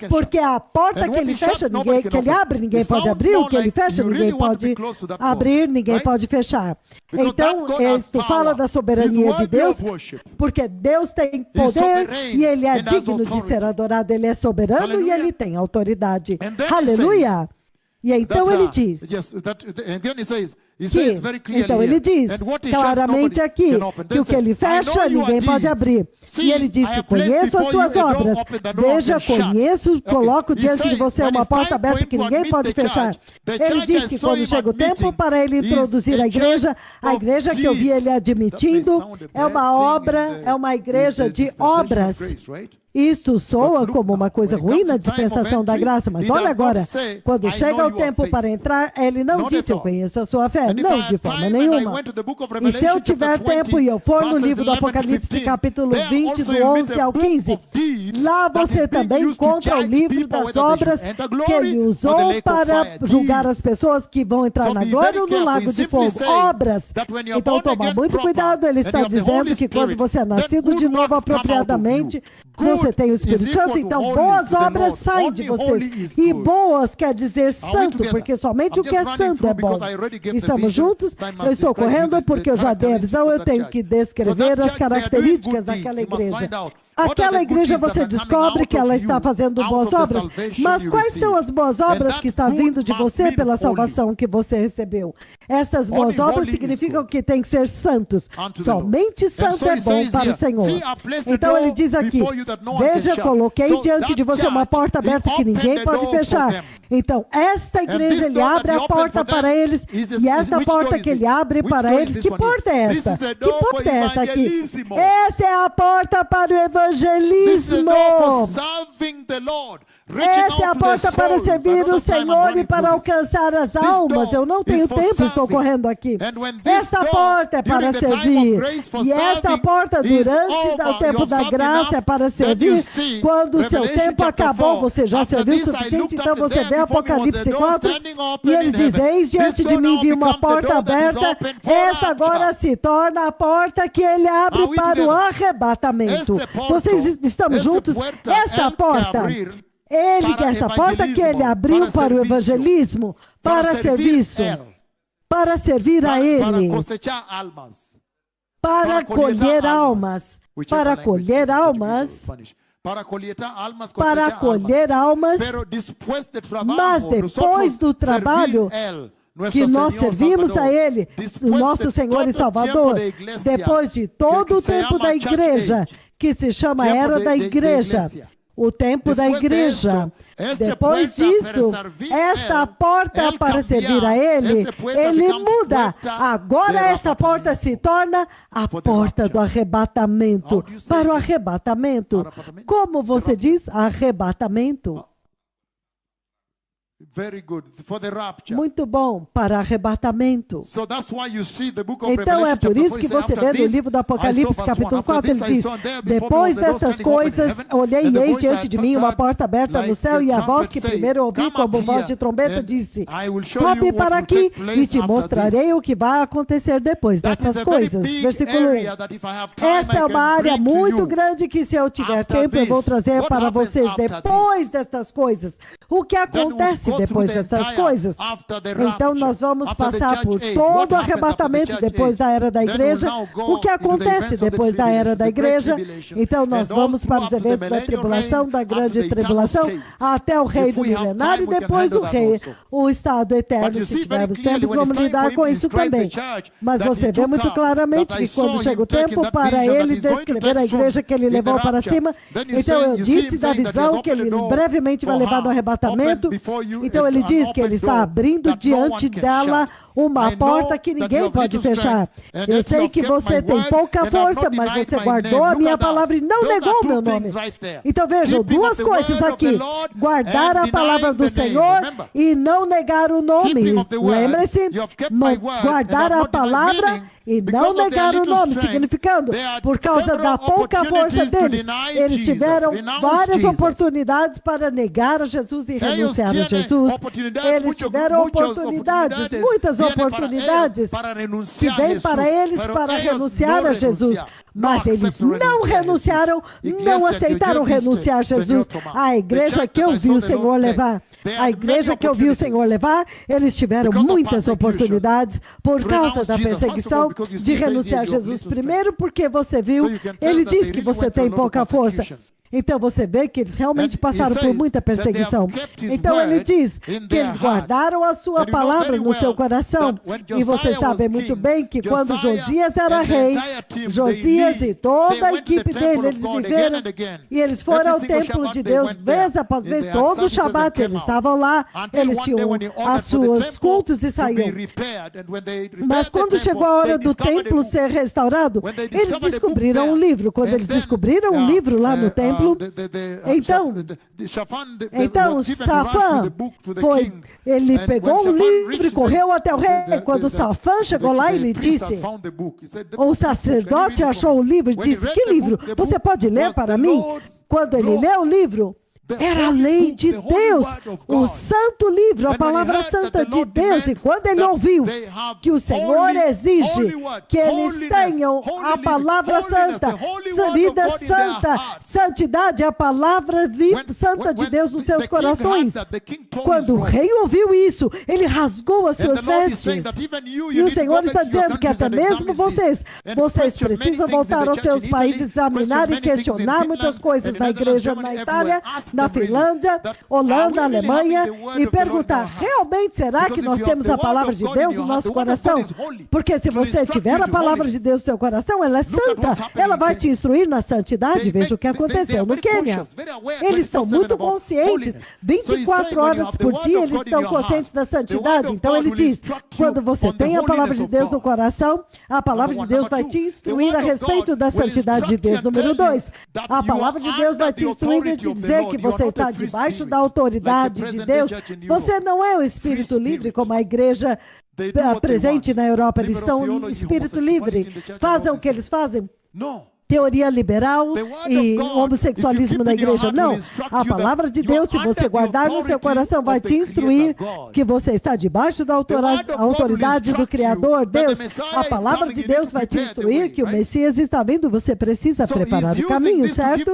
porque a porta que ele fecha, que ele abre, ninguém pode abrir, o que ele fecha, ninguém pode abrir, ninguém pode fechar. Então, isto fala da soberania de Deus, porque Deus tem poder e ele é digno de ser adorado, ele é soberano e ele tem autoridade. Aleluia! E então ele diz, então ele diz claramente aqui que o que ele fecha, ninguém pode abrir. E ele disse, conheço as suas obras. Veja, conheço, coloco diante de você uma porta aberta que ninguém pode fechar. Ele disse que quando chega o tempo para ele introduzir a igreja que eu vi ele admitindo, é uma obra, é uma igreja de obras. Isso soa como uma coisa ruim na dispensação da graça, mas olha agora, quando chega o tempo para entrar, ele não disse, eu conheço a sua fé, não, de forma nenhuma. E se eu tiver tempo e eu for no livro do Apocalipse, capítulo 20, do 11 ao 15, lá você também encontra o livro das obras que ele usou para julgar as pessoas que vão entrar na glória ou no lago de fogo. Obras. Então toma muito cuidado, ele está dizendo que quando você é nascido de novo apropriadamente, você tem o Espírito Santo, então boas obras saem de vocês. E boas quer dizer santo, porque somente o que é santo é bom. Estamos juntos? Eu estou correndo porque eu já dei a visão, eu tenho que descrever as características daquela igreja. Aquela igreja você descobre que ela está fazendo boas obras, mas quais são as boas obras que estão vindo de você pela salvação que você recebeu? Essas boas obras significam que tem que ser santos. Somente santo é bom para o Senhor. Então ele diz aqui, veja, coloquei diante de você uma porta aberta que ninguém pode fechar. Então esta igreja, ele abre a porta para eles, e esta porta que ele abre para eles, que porta é essa? Que porta é essa aqui? Essa é a porta para o evangelismo. Essa é a porta para servir o Senhor e para alcançar as almas. Eu não tenho tempo, estou correndo aqui. Esta porta é para servir. E esta porta durante o tempo da graça é para servir. Quando o seu tempo acabou, você já serviu o suficiente, então você vê Apocalipse 4 e ele diz, eis diante de mim vi uma porta aberta, essa agora se torna a porta que ele abre para o arrebatamento. Vocês estamos juntos? Essa porta, essa porta que ele abriu para o evangelismo, para serviço, para servir a ele, para colher almas, para colher almas, mas depois do trabalho que nós servimos a Ele, o nosso Senhor e Salvador, depois de todo o tempo da igreja, que se chama Era da Igreja, o tempo da igreja. Depois disso, esta porta para servir a Ele, Ele muda. Agora esta porta se torna a porta do arrebatamento. Para o arrebatamento. Como você diz? Arrebatamento. Muito bom, para arrebatamento. Então é por isso que você vê no livro do Apocalipse, capítulo 4, ele diz, depois destas coisas, olhei e eis diante de mim uma porta aberta no céu, e a voz que primeiro ouvi como voz de trombeta disse, sobe para aqui e te mostrarei o que vai acontecer depois dessas coisas. Versículo 1. Esta é uma área muito grande que, se eu tiver tempo, eu vou trazer para vocês depois destas coisas. O que acontece depois dessas coisas. Então nós vamos passar por todo o arrebatamento depois da era da igreja. O que acontece depois da era da igreja? Então nós vamos para os eventos da tribulação, da grande tribulação, até o reino milenário e depois o estado eterno. Se tivermos tempo, vamos lidar com isso também. Mas você vê muito claramente que quando chega o tempo para ele descrever a igreja que ele levou para cima, então eu disse da visão que ele brevemente vai levar no arrebatamento. Então ele diz que ele está abrindo diante dela uma porta que ninguém pode fechar. Eu sei que você tem pouca força, mas você guardou a minha palavra e não negou o meu nome. Então vejam, duas coisas aqui: guardar a palavra do Senhor e não negar o nome. Lembre-se, guardar a palavra e não negar o nome, significando, por causa da pouca força deles, eles tiveram várias oportunidades para negar a Jesus e renunciar a Jesus. Eles tiveram oportunidades, muitas oportunidades, que vêm para eles para renunciar a Jesus. Mas eles não renunciaram, não aceitaram renunciar a Jesus. A igreja que eu vi o Senhor levar, eles tiveram muitas oportunidades por causa da perseguição de renunciar a Jesus. Primeiro porque você viu, ele diz que você tem pouca força. Então você vê que eles realmente passaram por muita perseguição. Então ele diz que eles guardaram a sua palavra no seu coração. E vocês sabem muito bem que quando Josias era rei, Josias e toda a equipe dele, eles viveram e eles foram ao templo de Deus vez após vez, todo o Shabat eles estavam lá, eles tinham as suas cultos e saíam. Mas quando chegou a hora do templo ser restaurado, eles descobriram um livro. Quando eles descobriram um livro lá no templo, então Safã ele pegou um livro e correu até o rei. Quando Safã chegou lá, ele disse, o sacerdote achou o livro e disse, que livro? Você pode ler para mim? Quando ele leu o livro, era a lei de Deus, o santo livro, a palavra santa de Deus. E quando ele ouviu que o Senhor exige que eles tenham a palavra santa, vida santa, santidade, a palavra santa de Deus nos seus corações. Quando o rei ouviu isso, ele rasgou as suas vestes. E o Senhor está dizendo que até mesmo vocês precisam voltar aos seus países, examinar e questionar muitas coisas na igreja, na Itália, na Finlândia, Holanda, Alemanha, e perguntar, realmente será que nós temos a palavra de Deus no nosso coração? Porque se você tiver a palavra de Deus no seu coração, ela é santa, ela vai te instruir na santidade. Veja o que aconteceu no Quênia. Eles estão muito conscientes, 24 horas por dia eles estão conscientes da santidade. Então ele diz, quando você tem a palavra de Deus no coração, a palavra de Deus vai te instruir a respeito da santidade de Deus. Número 2, a palavra de Deus vai te instruir e te dizer que você está debaixo da autoridade de Deus. Você não é o espírito livre como a igreja presente na Europa. Eles são espírito livre. Fazem o que eles fazem. Teoria liberal e homossexualismo na igreja. Não. A palavra de Deus, se você guardar no seu coração, vai te instruir que você está debaixo da autoridade do Criador, Deus. A palavra de Deus vai te instruir que o Messias está vindo. Você precisa preparar o caminho, certo?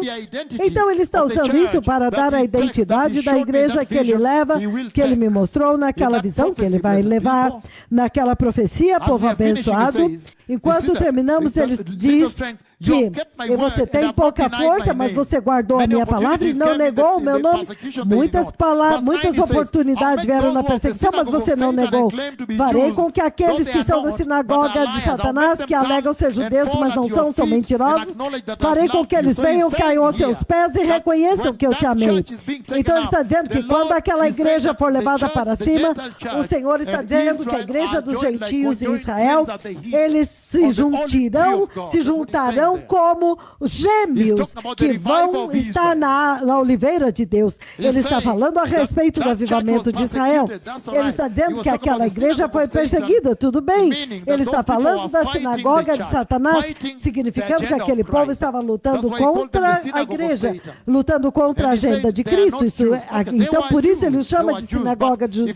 Então ele está usando isso para dar a identidade da igreja que ele leva, que ele me mostrou naquela visão que ele vai levar, naquela profecia, povo abençoado. Enquanto terminamos, ele diz que você tem pouca força, mas você guardou a minha palavra e não negou o meu nome. Muitas oportunidades vieram na perseguição, mas você não negou. Farei com que aqueles que são da sinagoga de Satanás, que alegam ser judeus, mas não são mentirosos, farei com que eles venham, caiam aos seus pés e reconheçam que eu te amei. Então ele está dizendo que quando aquela igreja for levada para cima, o Senhor está dizendo que a igreja dos gentios em Israel, eles se juntarão como gêmeos que vão estar na oliveira de Deus. Ele está falando a respeito do avivamento de Israel. Ele está dizendo que aquela igreja foi perseguida, tudo bem. Ele está falando da sinagoga de Satanás, significando que aquele povo estava lutando contra a igreja, lutando contra a agenda de Cristo. Então, por isso ele os chama de sinagoga de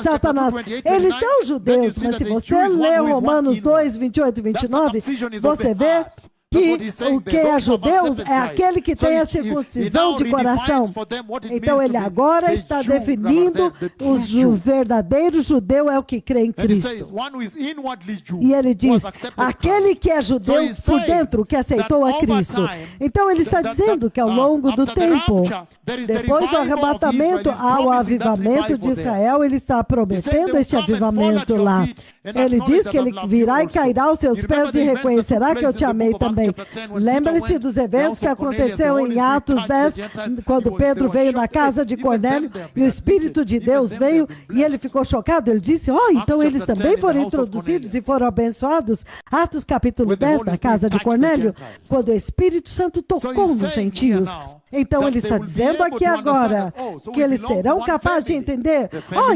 Satanás. Eles são judeus, mas se você ler Romanos 2, 28 e 29, você vê que o que é judeu é aquele que tem a circuncisão de coração. Então ele agora está definindo o verdadeiro judeu é o que crê em Cristo. E ele diz, aquele que é judeu por dentro, que aceitou a Cristo. Então ele está dizendo que ao longo do tempo, depois do arrebatamento ao avivamento de Israel, ele está prometendo este avivamento lá. Ele diz que ele virá e cairá aos seus pés e reconhecerá que eu te amei também. Lembre-se dos eventos que aconteceu em Atos 10, quando Pedro veio na casa de Cornélio e o Espírito de Deus veio e ele ficou chocado. Ele disse, então eles também foram introduzidos e foram abençoados. Atos capítulo 10, na casa de Cornélio, quando o Espírito Santo tocou nos gentios. Então ele está dizendo aqui agora que eles serão capazes de entender,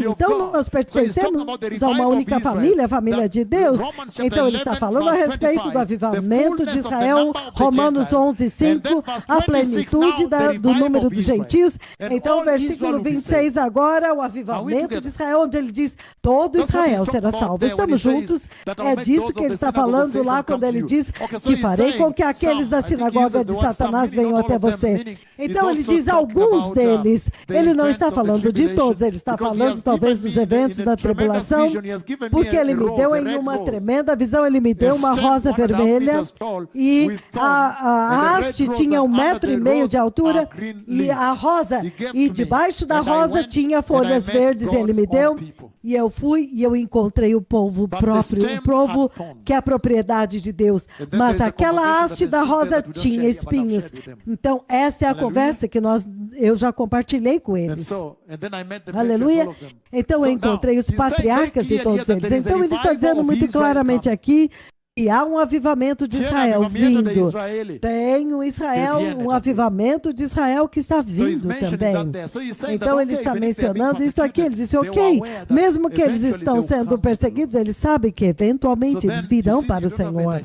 então nós pertencemos a uma única família, a família de Deus. Então ele está falando a respeito do avivamento de Israel, Romanos 11, 5, a plenitude do número dos gentios. Então versículo 26 agora, o avivamento de Israel, onde ele diz, todo Israel será salvo. Estamos juntos, é disso que ele está falando lá quando ele diz que farei com que aqueles da sinagoga de Satanás venham até você. Então ele diz alguns deles, ele não está falando de todos, ele está falando talvez dos eventos da tribulação, porque ele me deu em uma tremenda visão, ele me deu uma rosa vermelha e a haste tinha 1,5 metro de altura e a rosa, e debaixo da rosa tinha folhas verdes, ele me deu. E eu fui e eu encontrei o povo próprio, o povo que é a propriedade de Deus. Mas aquela haste da rosa tinha espinhos. Então, essa é a conversa que eu já compartilhei com eles. Aleluia. Então, eu encontrei os patriarcas e todos eles. Então, ele está dizendo muito claramente aqui, e há um avivamento de Israel vindo. Tem um avivamento de Israel que está vindo também. Então ele está mencionando isso aqui. Ele disse, mesmo que eles estão sendo perseguidos, eles sabem que eventualmente eles virão para o Senhor.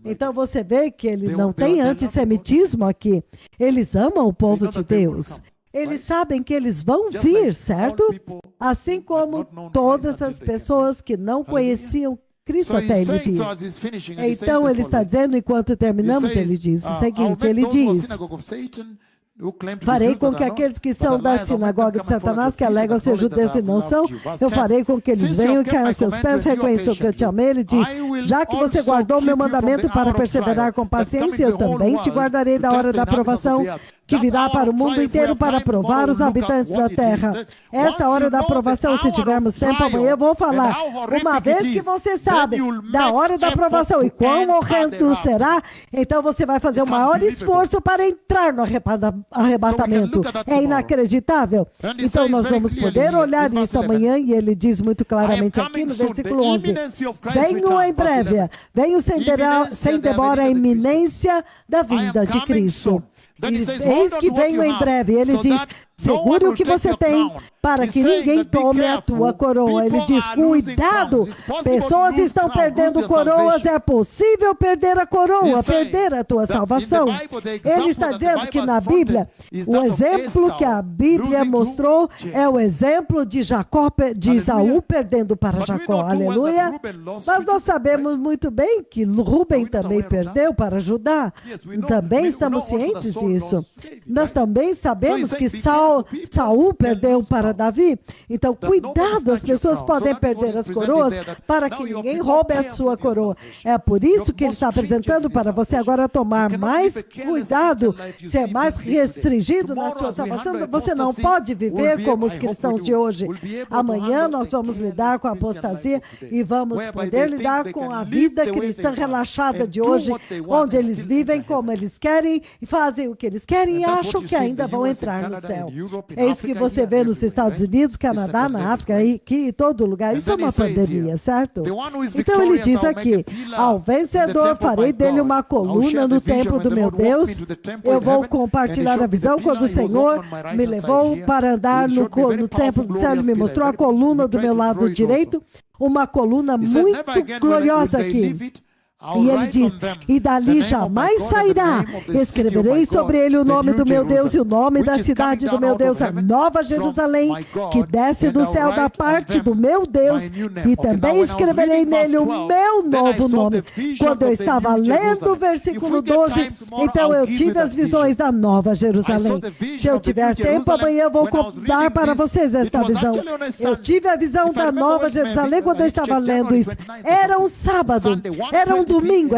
Então você vê que ele não tem antissemitismo aqui. Eles amam o povo de Deus. Eles sabem que eles vão vir, certo? Assim como todas as pessoas que não conheciam Cristo até ele vir. Então ele está dizendo, enquanto terminamos, ele diz o seguinte, ele diz, farei com que aqueles que são da sinagoga de Satanás, que alegam ser judeus e não são, eu farei com que eles venham e caiam aos seus pés, reconheçam que eu te amei. Ele diz, já que você guardou meu mandamento para perseverar com paciência, eu também te guardarei da hora da aprovação, que virá para o mundo inteiro para provar os habitantes da terra. Essa hora da aprovação, se tivermos tempo, amanhã eu vou falar. Uma vez que você sabe da hora da aprovação e quão horrendo será, então você vai fazer o maior esforço para entrar no arrebatamento. É inacreditável. Então nós vamos poder olhar isso amanhã, e ele diz muito claramente aqui no versículo 11, venho em breve, venho sem demora a iminência da vinda de Cristo. Eis que venho em breve. Ele diz, segure o que você tem para que ninguém tome a tua coroa. Ele diz, cuidado, pessoas estão perdendo coroas, é possível perder a coroa, perder a tua salvação. Ele está dizendo que na Bíblia, o exemplo que a Bíblia mostrou é o exemplo de Esaú perdendo para Jacó. Aleluia. Mas nós sabemos muito bem que Rubem também perdeu para Judá. Também estamos cientes disso. Nós também sabemos que Saul perdeu para Davi. Então, cuidado, as pessoas podem perder as coroas para que ninguém roube a sua coroa. É por isso que ele está apresentando para você agora tomar mais cuidado, ser mais restringido na sua salvação. Você não pode viver como os cristãos de hoje. Amanhã nós vamos lidar com a apostasia e vamos poder lidar com a vida cristã relaxada de hoje, onde eles vivem como eles querem e fazem o que eles querem e acham que ainda vão entrar no céu. É isso que você vê nos Estados Unidos, Canadá, na África, aqui em todo lugar. Isso é uma pandemia, certo? Então ele diz aqui, ao vencedor farei dele uma coluna no templo do meu Deus. Eu vou compartilhar a visão quando o Senhor me levou para andar no templo do céu e me mostrou a coluna do meu lado direito, uma coluna muito gloriosa aqui. E ele diz, e dali jamais sairá. Escreverei sobre ele o nome do meu Deus e o nome da cidade do meu Deus, a Nova Jerusalém, que desce do céu da parte do meu Deus, e também escreverei nele o meu novo nome. Quando eu estava lendo o versículo 12, então eu tive as visões da Nova Jerusalém. Se eu tiver tempo, amanhã eu vou contar para vocês esta visão. Eu tive a visão da Nova Jerusalém quando eu estava lendo isso. Era um sábado, era um domingo.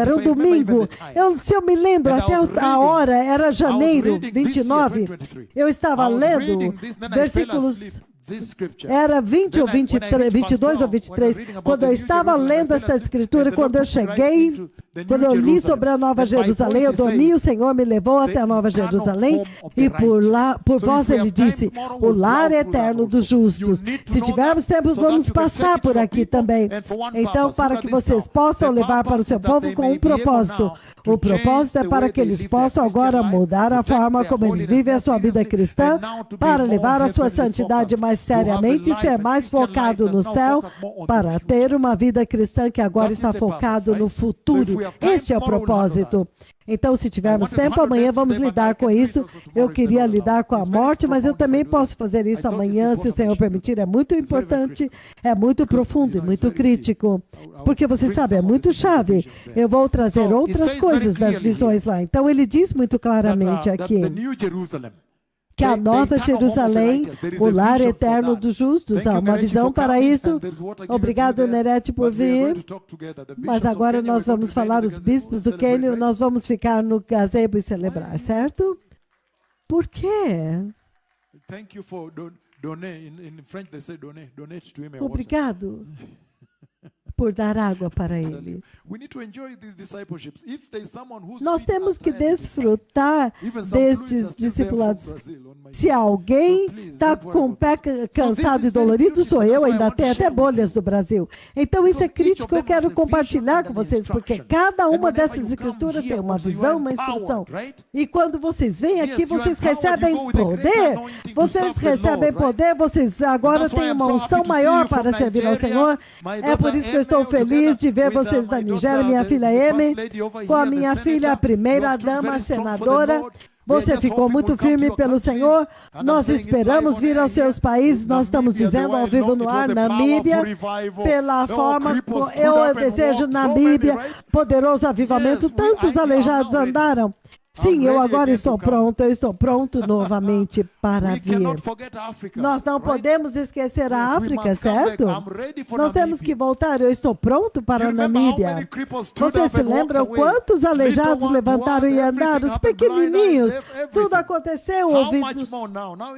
Se eu me lembro, até a hora era janeiro 29. Eu estava lendo versículos. Era 20 ou 23, 22 ou 23, quando eu estava lendo essa escritura, quando eu cheguei, quando eu li sobre a Nova Jerusalém, eu dormi, o Senhor me levou até a Nova Jerusalém, e por voz ele disse, o lar eterno dos justos. Se tivermos tempo, vamos passar por aqui também. Então, para que vocês possam levar para o seu povo com um propósito. O propósito é para que eles possam agora mudar a forma como eles vivem a sua vida cristã, para levar a sua santidade mais seriamente e ser mais focado no céu, para ter uma vida cristã que agora está focado no futuro. Este é o propósito. Então, se tivermos tempo, amanhã vamos lidar com isso. Eu queria lidar com a morte, mas eu também posso fazer isso amanhã, se o Senhor permitir. É muito importante, é muito profundo e muito crítico. Porque, você sabe, é muito chave. Eu vou trazer outras coisas das visões lá. Então, ele diz muito claramente aqui que a Nova Jerusalém, o lar eterno dos justos, há uma visão para isso. Obrigado, Nerete, por vir. Mas agora nós vamos falar os bispos do Quênia, nós vamos ficar no gazebo e celebrar, certo? Por quê? Obrigado por dar água para ele. Nós temos que desfrutar destes discipulados. Se alguém está com o pé cansado e dolorido, sou eu, ainda tem até bolhas do Brasil. Então isso é crítico, eu quero compartilhar com vocês, porque cada uma dessas escrituras tem uma visão, uma instrução. E quando vocês vêm aqui, vocês recebem poder. Vocês recebem poder, vocês agora têm uma unção maior para servir ao Senhor. É por isso que eu estou feliz de ver vocês da Nigéria, minha filha Amy, com a minha filha, a primeira dama, senadora. Você ficou muito firme pelo Senhor. Nós esperamos vir aos seus países. Nós estamos dizendo ao vivo no ar, Namíbia, pela forma, eu desejo Namíbia, poderoso avivamento. Tantos aleijados andaram. Sim, eu agora estou pronto novamente para vir. Nós não podemos esquecer a África, certo? Nós temos que voltar, eu estou pronto para a Namíbia. Vocês se lembram quantos aleijados levantaram e andaram? Os pequenininhos, tudo aconteceu, ouvidos,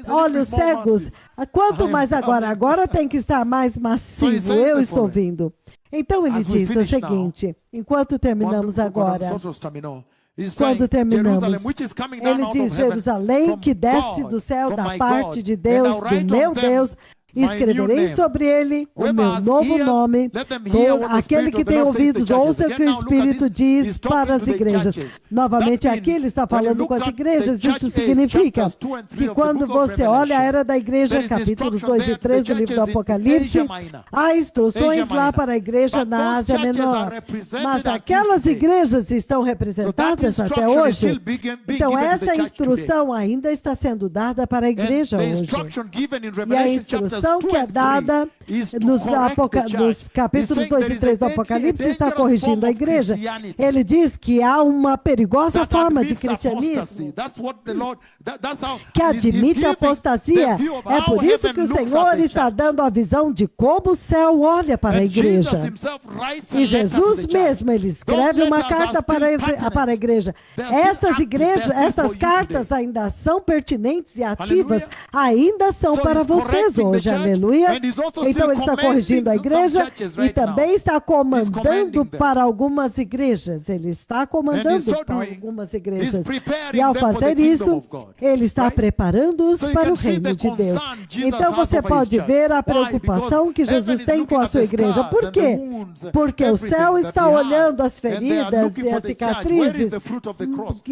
olhos cegos. Quanto mais agora? Agora tem que estar mais massivo, eu estou vindo. Então ele diz o seguinte, enquanto terminamos agora... Quando terminamos, ele diz, Jerusalém que desce do céu da parte de Deus, do meu Deus, escreverei sobre ele o meu novo nome. Aquele que tem ouvidos, ouça o que o Espírito diz para as igrejas. Novamente aqui ele está falando com as igrejas. Isso significa que quando você olha a era da igreja, capítulos 2 e 3 do livro do Apocalipse, há instruções lá para a igreja na Ásia Menor. Mas aquelas igrejas estão representadas até hoje. Então essa instrução ainda está sendo dada para a igreja hoje. E a instrução que é dada nos capítulos 2 e 3 do Apocalipse está corrigindo a igreja. Ele diz que há uma perigosa forma de cristianismo que admite a apostasia. É por isso que o Senhor está dando a visão de como o céu olha para a igreja. E Jesus mesmo, ele escreve uma carta para a igreja. Essas cartas ainda são pertinentes e ativas, ainda são para vocês hoje. Aleluia. Então ele está corrigindo a igreja e também está comandando para algumas igrejas. Ele está comandando para algumas igrejas. E ao fazer isso, ele está preparando-os para o reino de Deus. Então você pode ver a preocupação que Jesus tem com a sua igreja. Por quê? Porque o céu está olhando as feridas e as cicatrizes,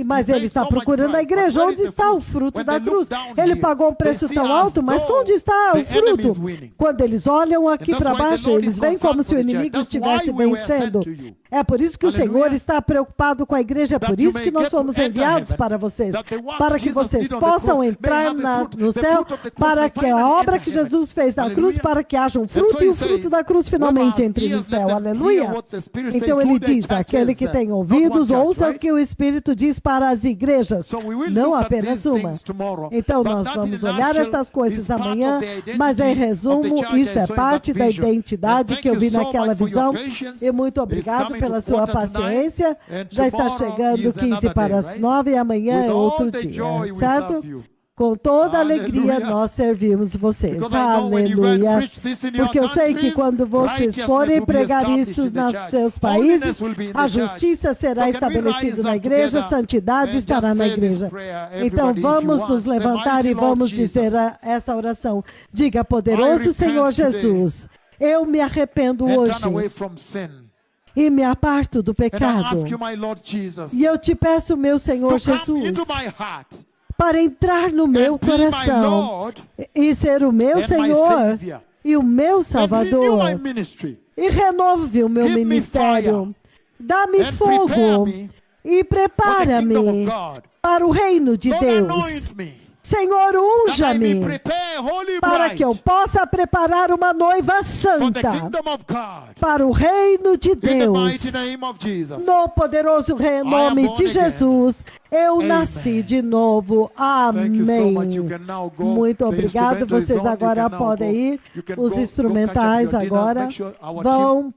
mas ele está procurando a igreja. Onde está o fruto da cruz? Ele pagou um preço tão alto, mas onde está o fruto fruto. is winning. Quando eles olham aqui And that's para why the baixo, Lord eles is veem concerned como se o for the inimigo church. That's estivesse why we were vencendo. sent to you. É por isso que o Senhor Hallelujah. está preocupado com a igreja, é That por you isso may que nós get to fomos enter enviados heaven. para vocês, That the work para que Jesus vocês did on the possam cross may entrar have a fruit. no The céu, fruit of the cross para may que finally a obra enter que heaven. Jesus fez na cruz, Hallelujah. para que haja um And fruto so e he o fruto says, da cruz finalmente "Whoever has entre no ears, let céu. them Aleluia. hear what the Spirit Então says ele to the diz, aquele que churches, tem not ouvidos, one church, ouça o right? que o Espírito diz para as igrejas, So we will não look at apenas these uma. things tomorrow. Então But nós that vamos in a olhar nutshell estas coisas is part amanhã, of the identity mas em of the resumo, church isso I é saw in parte that da vision. identidade And que eu thank vi you so naquela much for your visão. patience. E muito It's obrigado coming pela to sua 8:45, paciência. and Já está tomorrow chegando is 15 another para day, as right? 9 e amanhã With é all outro the dia, joy we certo? serve you. Com toda alegria Hallelujah. nós servimos vocês. Because I know when you go and Aleluia. preach this in your Porque eu sei que countries, quando vocês righteousness forem will be pregar established isso in the nos church. seus Holiness países, will be in the a church. justiça será So can we estabelecida rise na up igreja, together santidade and estará just na say this igreja. prayer, Então everybody, if vamos you nos want. levantar Mighty e Lord vamos Jesus. dizer esta oração. Diga, poderoso repent Senhor today. Jesus, eu me arrependo And hoje turn away from sin. e me aparto do And I pecado. ask you, my Lord Jesus, E eu te peço, meu Senhor to come Jesus, into my heart para entrar no meu and be my coração Lord e ser o meu and my Senhor Savior. e o meu And renew Salvador. my ministry. E renove o meu Give me ministério. Dá-me And prepare fogo me e for the kingdom prepara-me of God. para o reino de Lord, Deus. anoint me Senhor, that I may unja-me prepare holy para bride que eu possa preparar uma noiva for the santa kingdom of God. para o reino de In the Deus. mighty name of Jesus. No poderoso nome born de again. Jesus, eu Amen. nasci de novo. Thank you so Amém. much. You can now go. Muito The obrigado. instrumental is Vocês on. You agora can now podem go. ir. You can Os go catch up instrumentais your dinners. agora Make sure our vão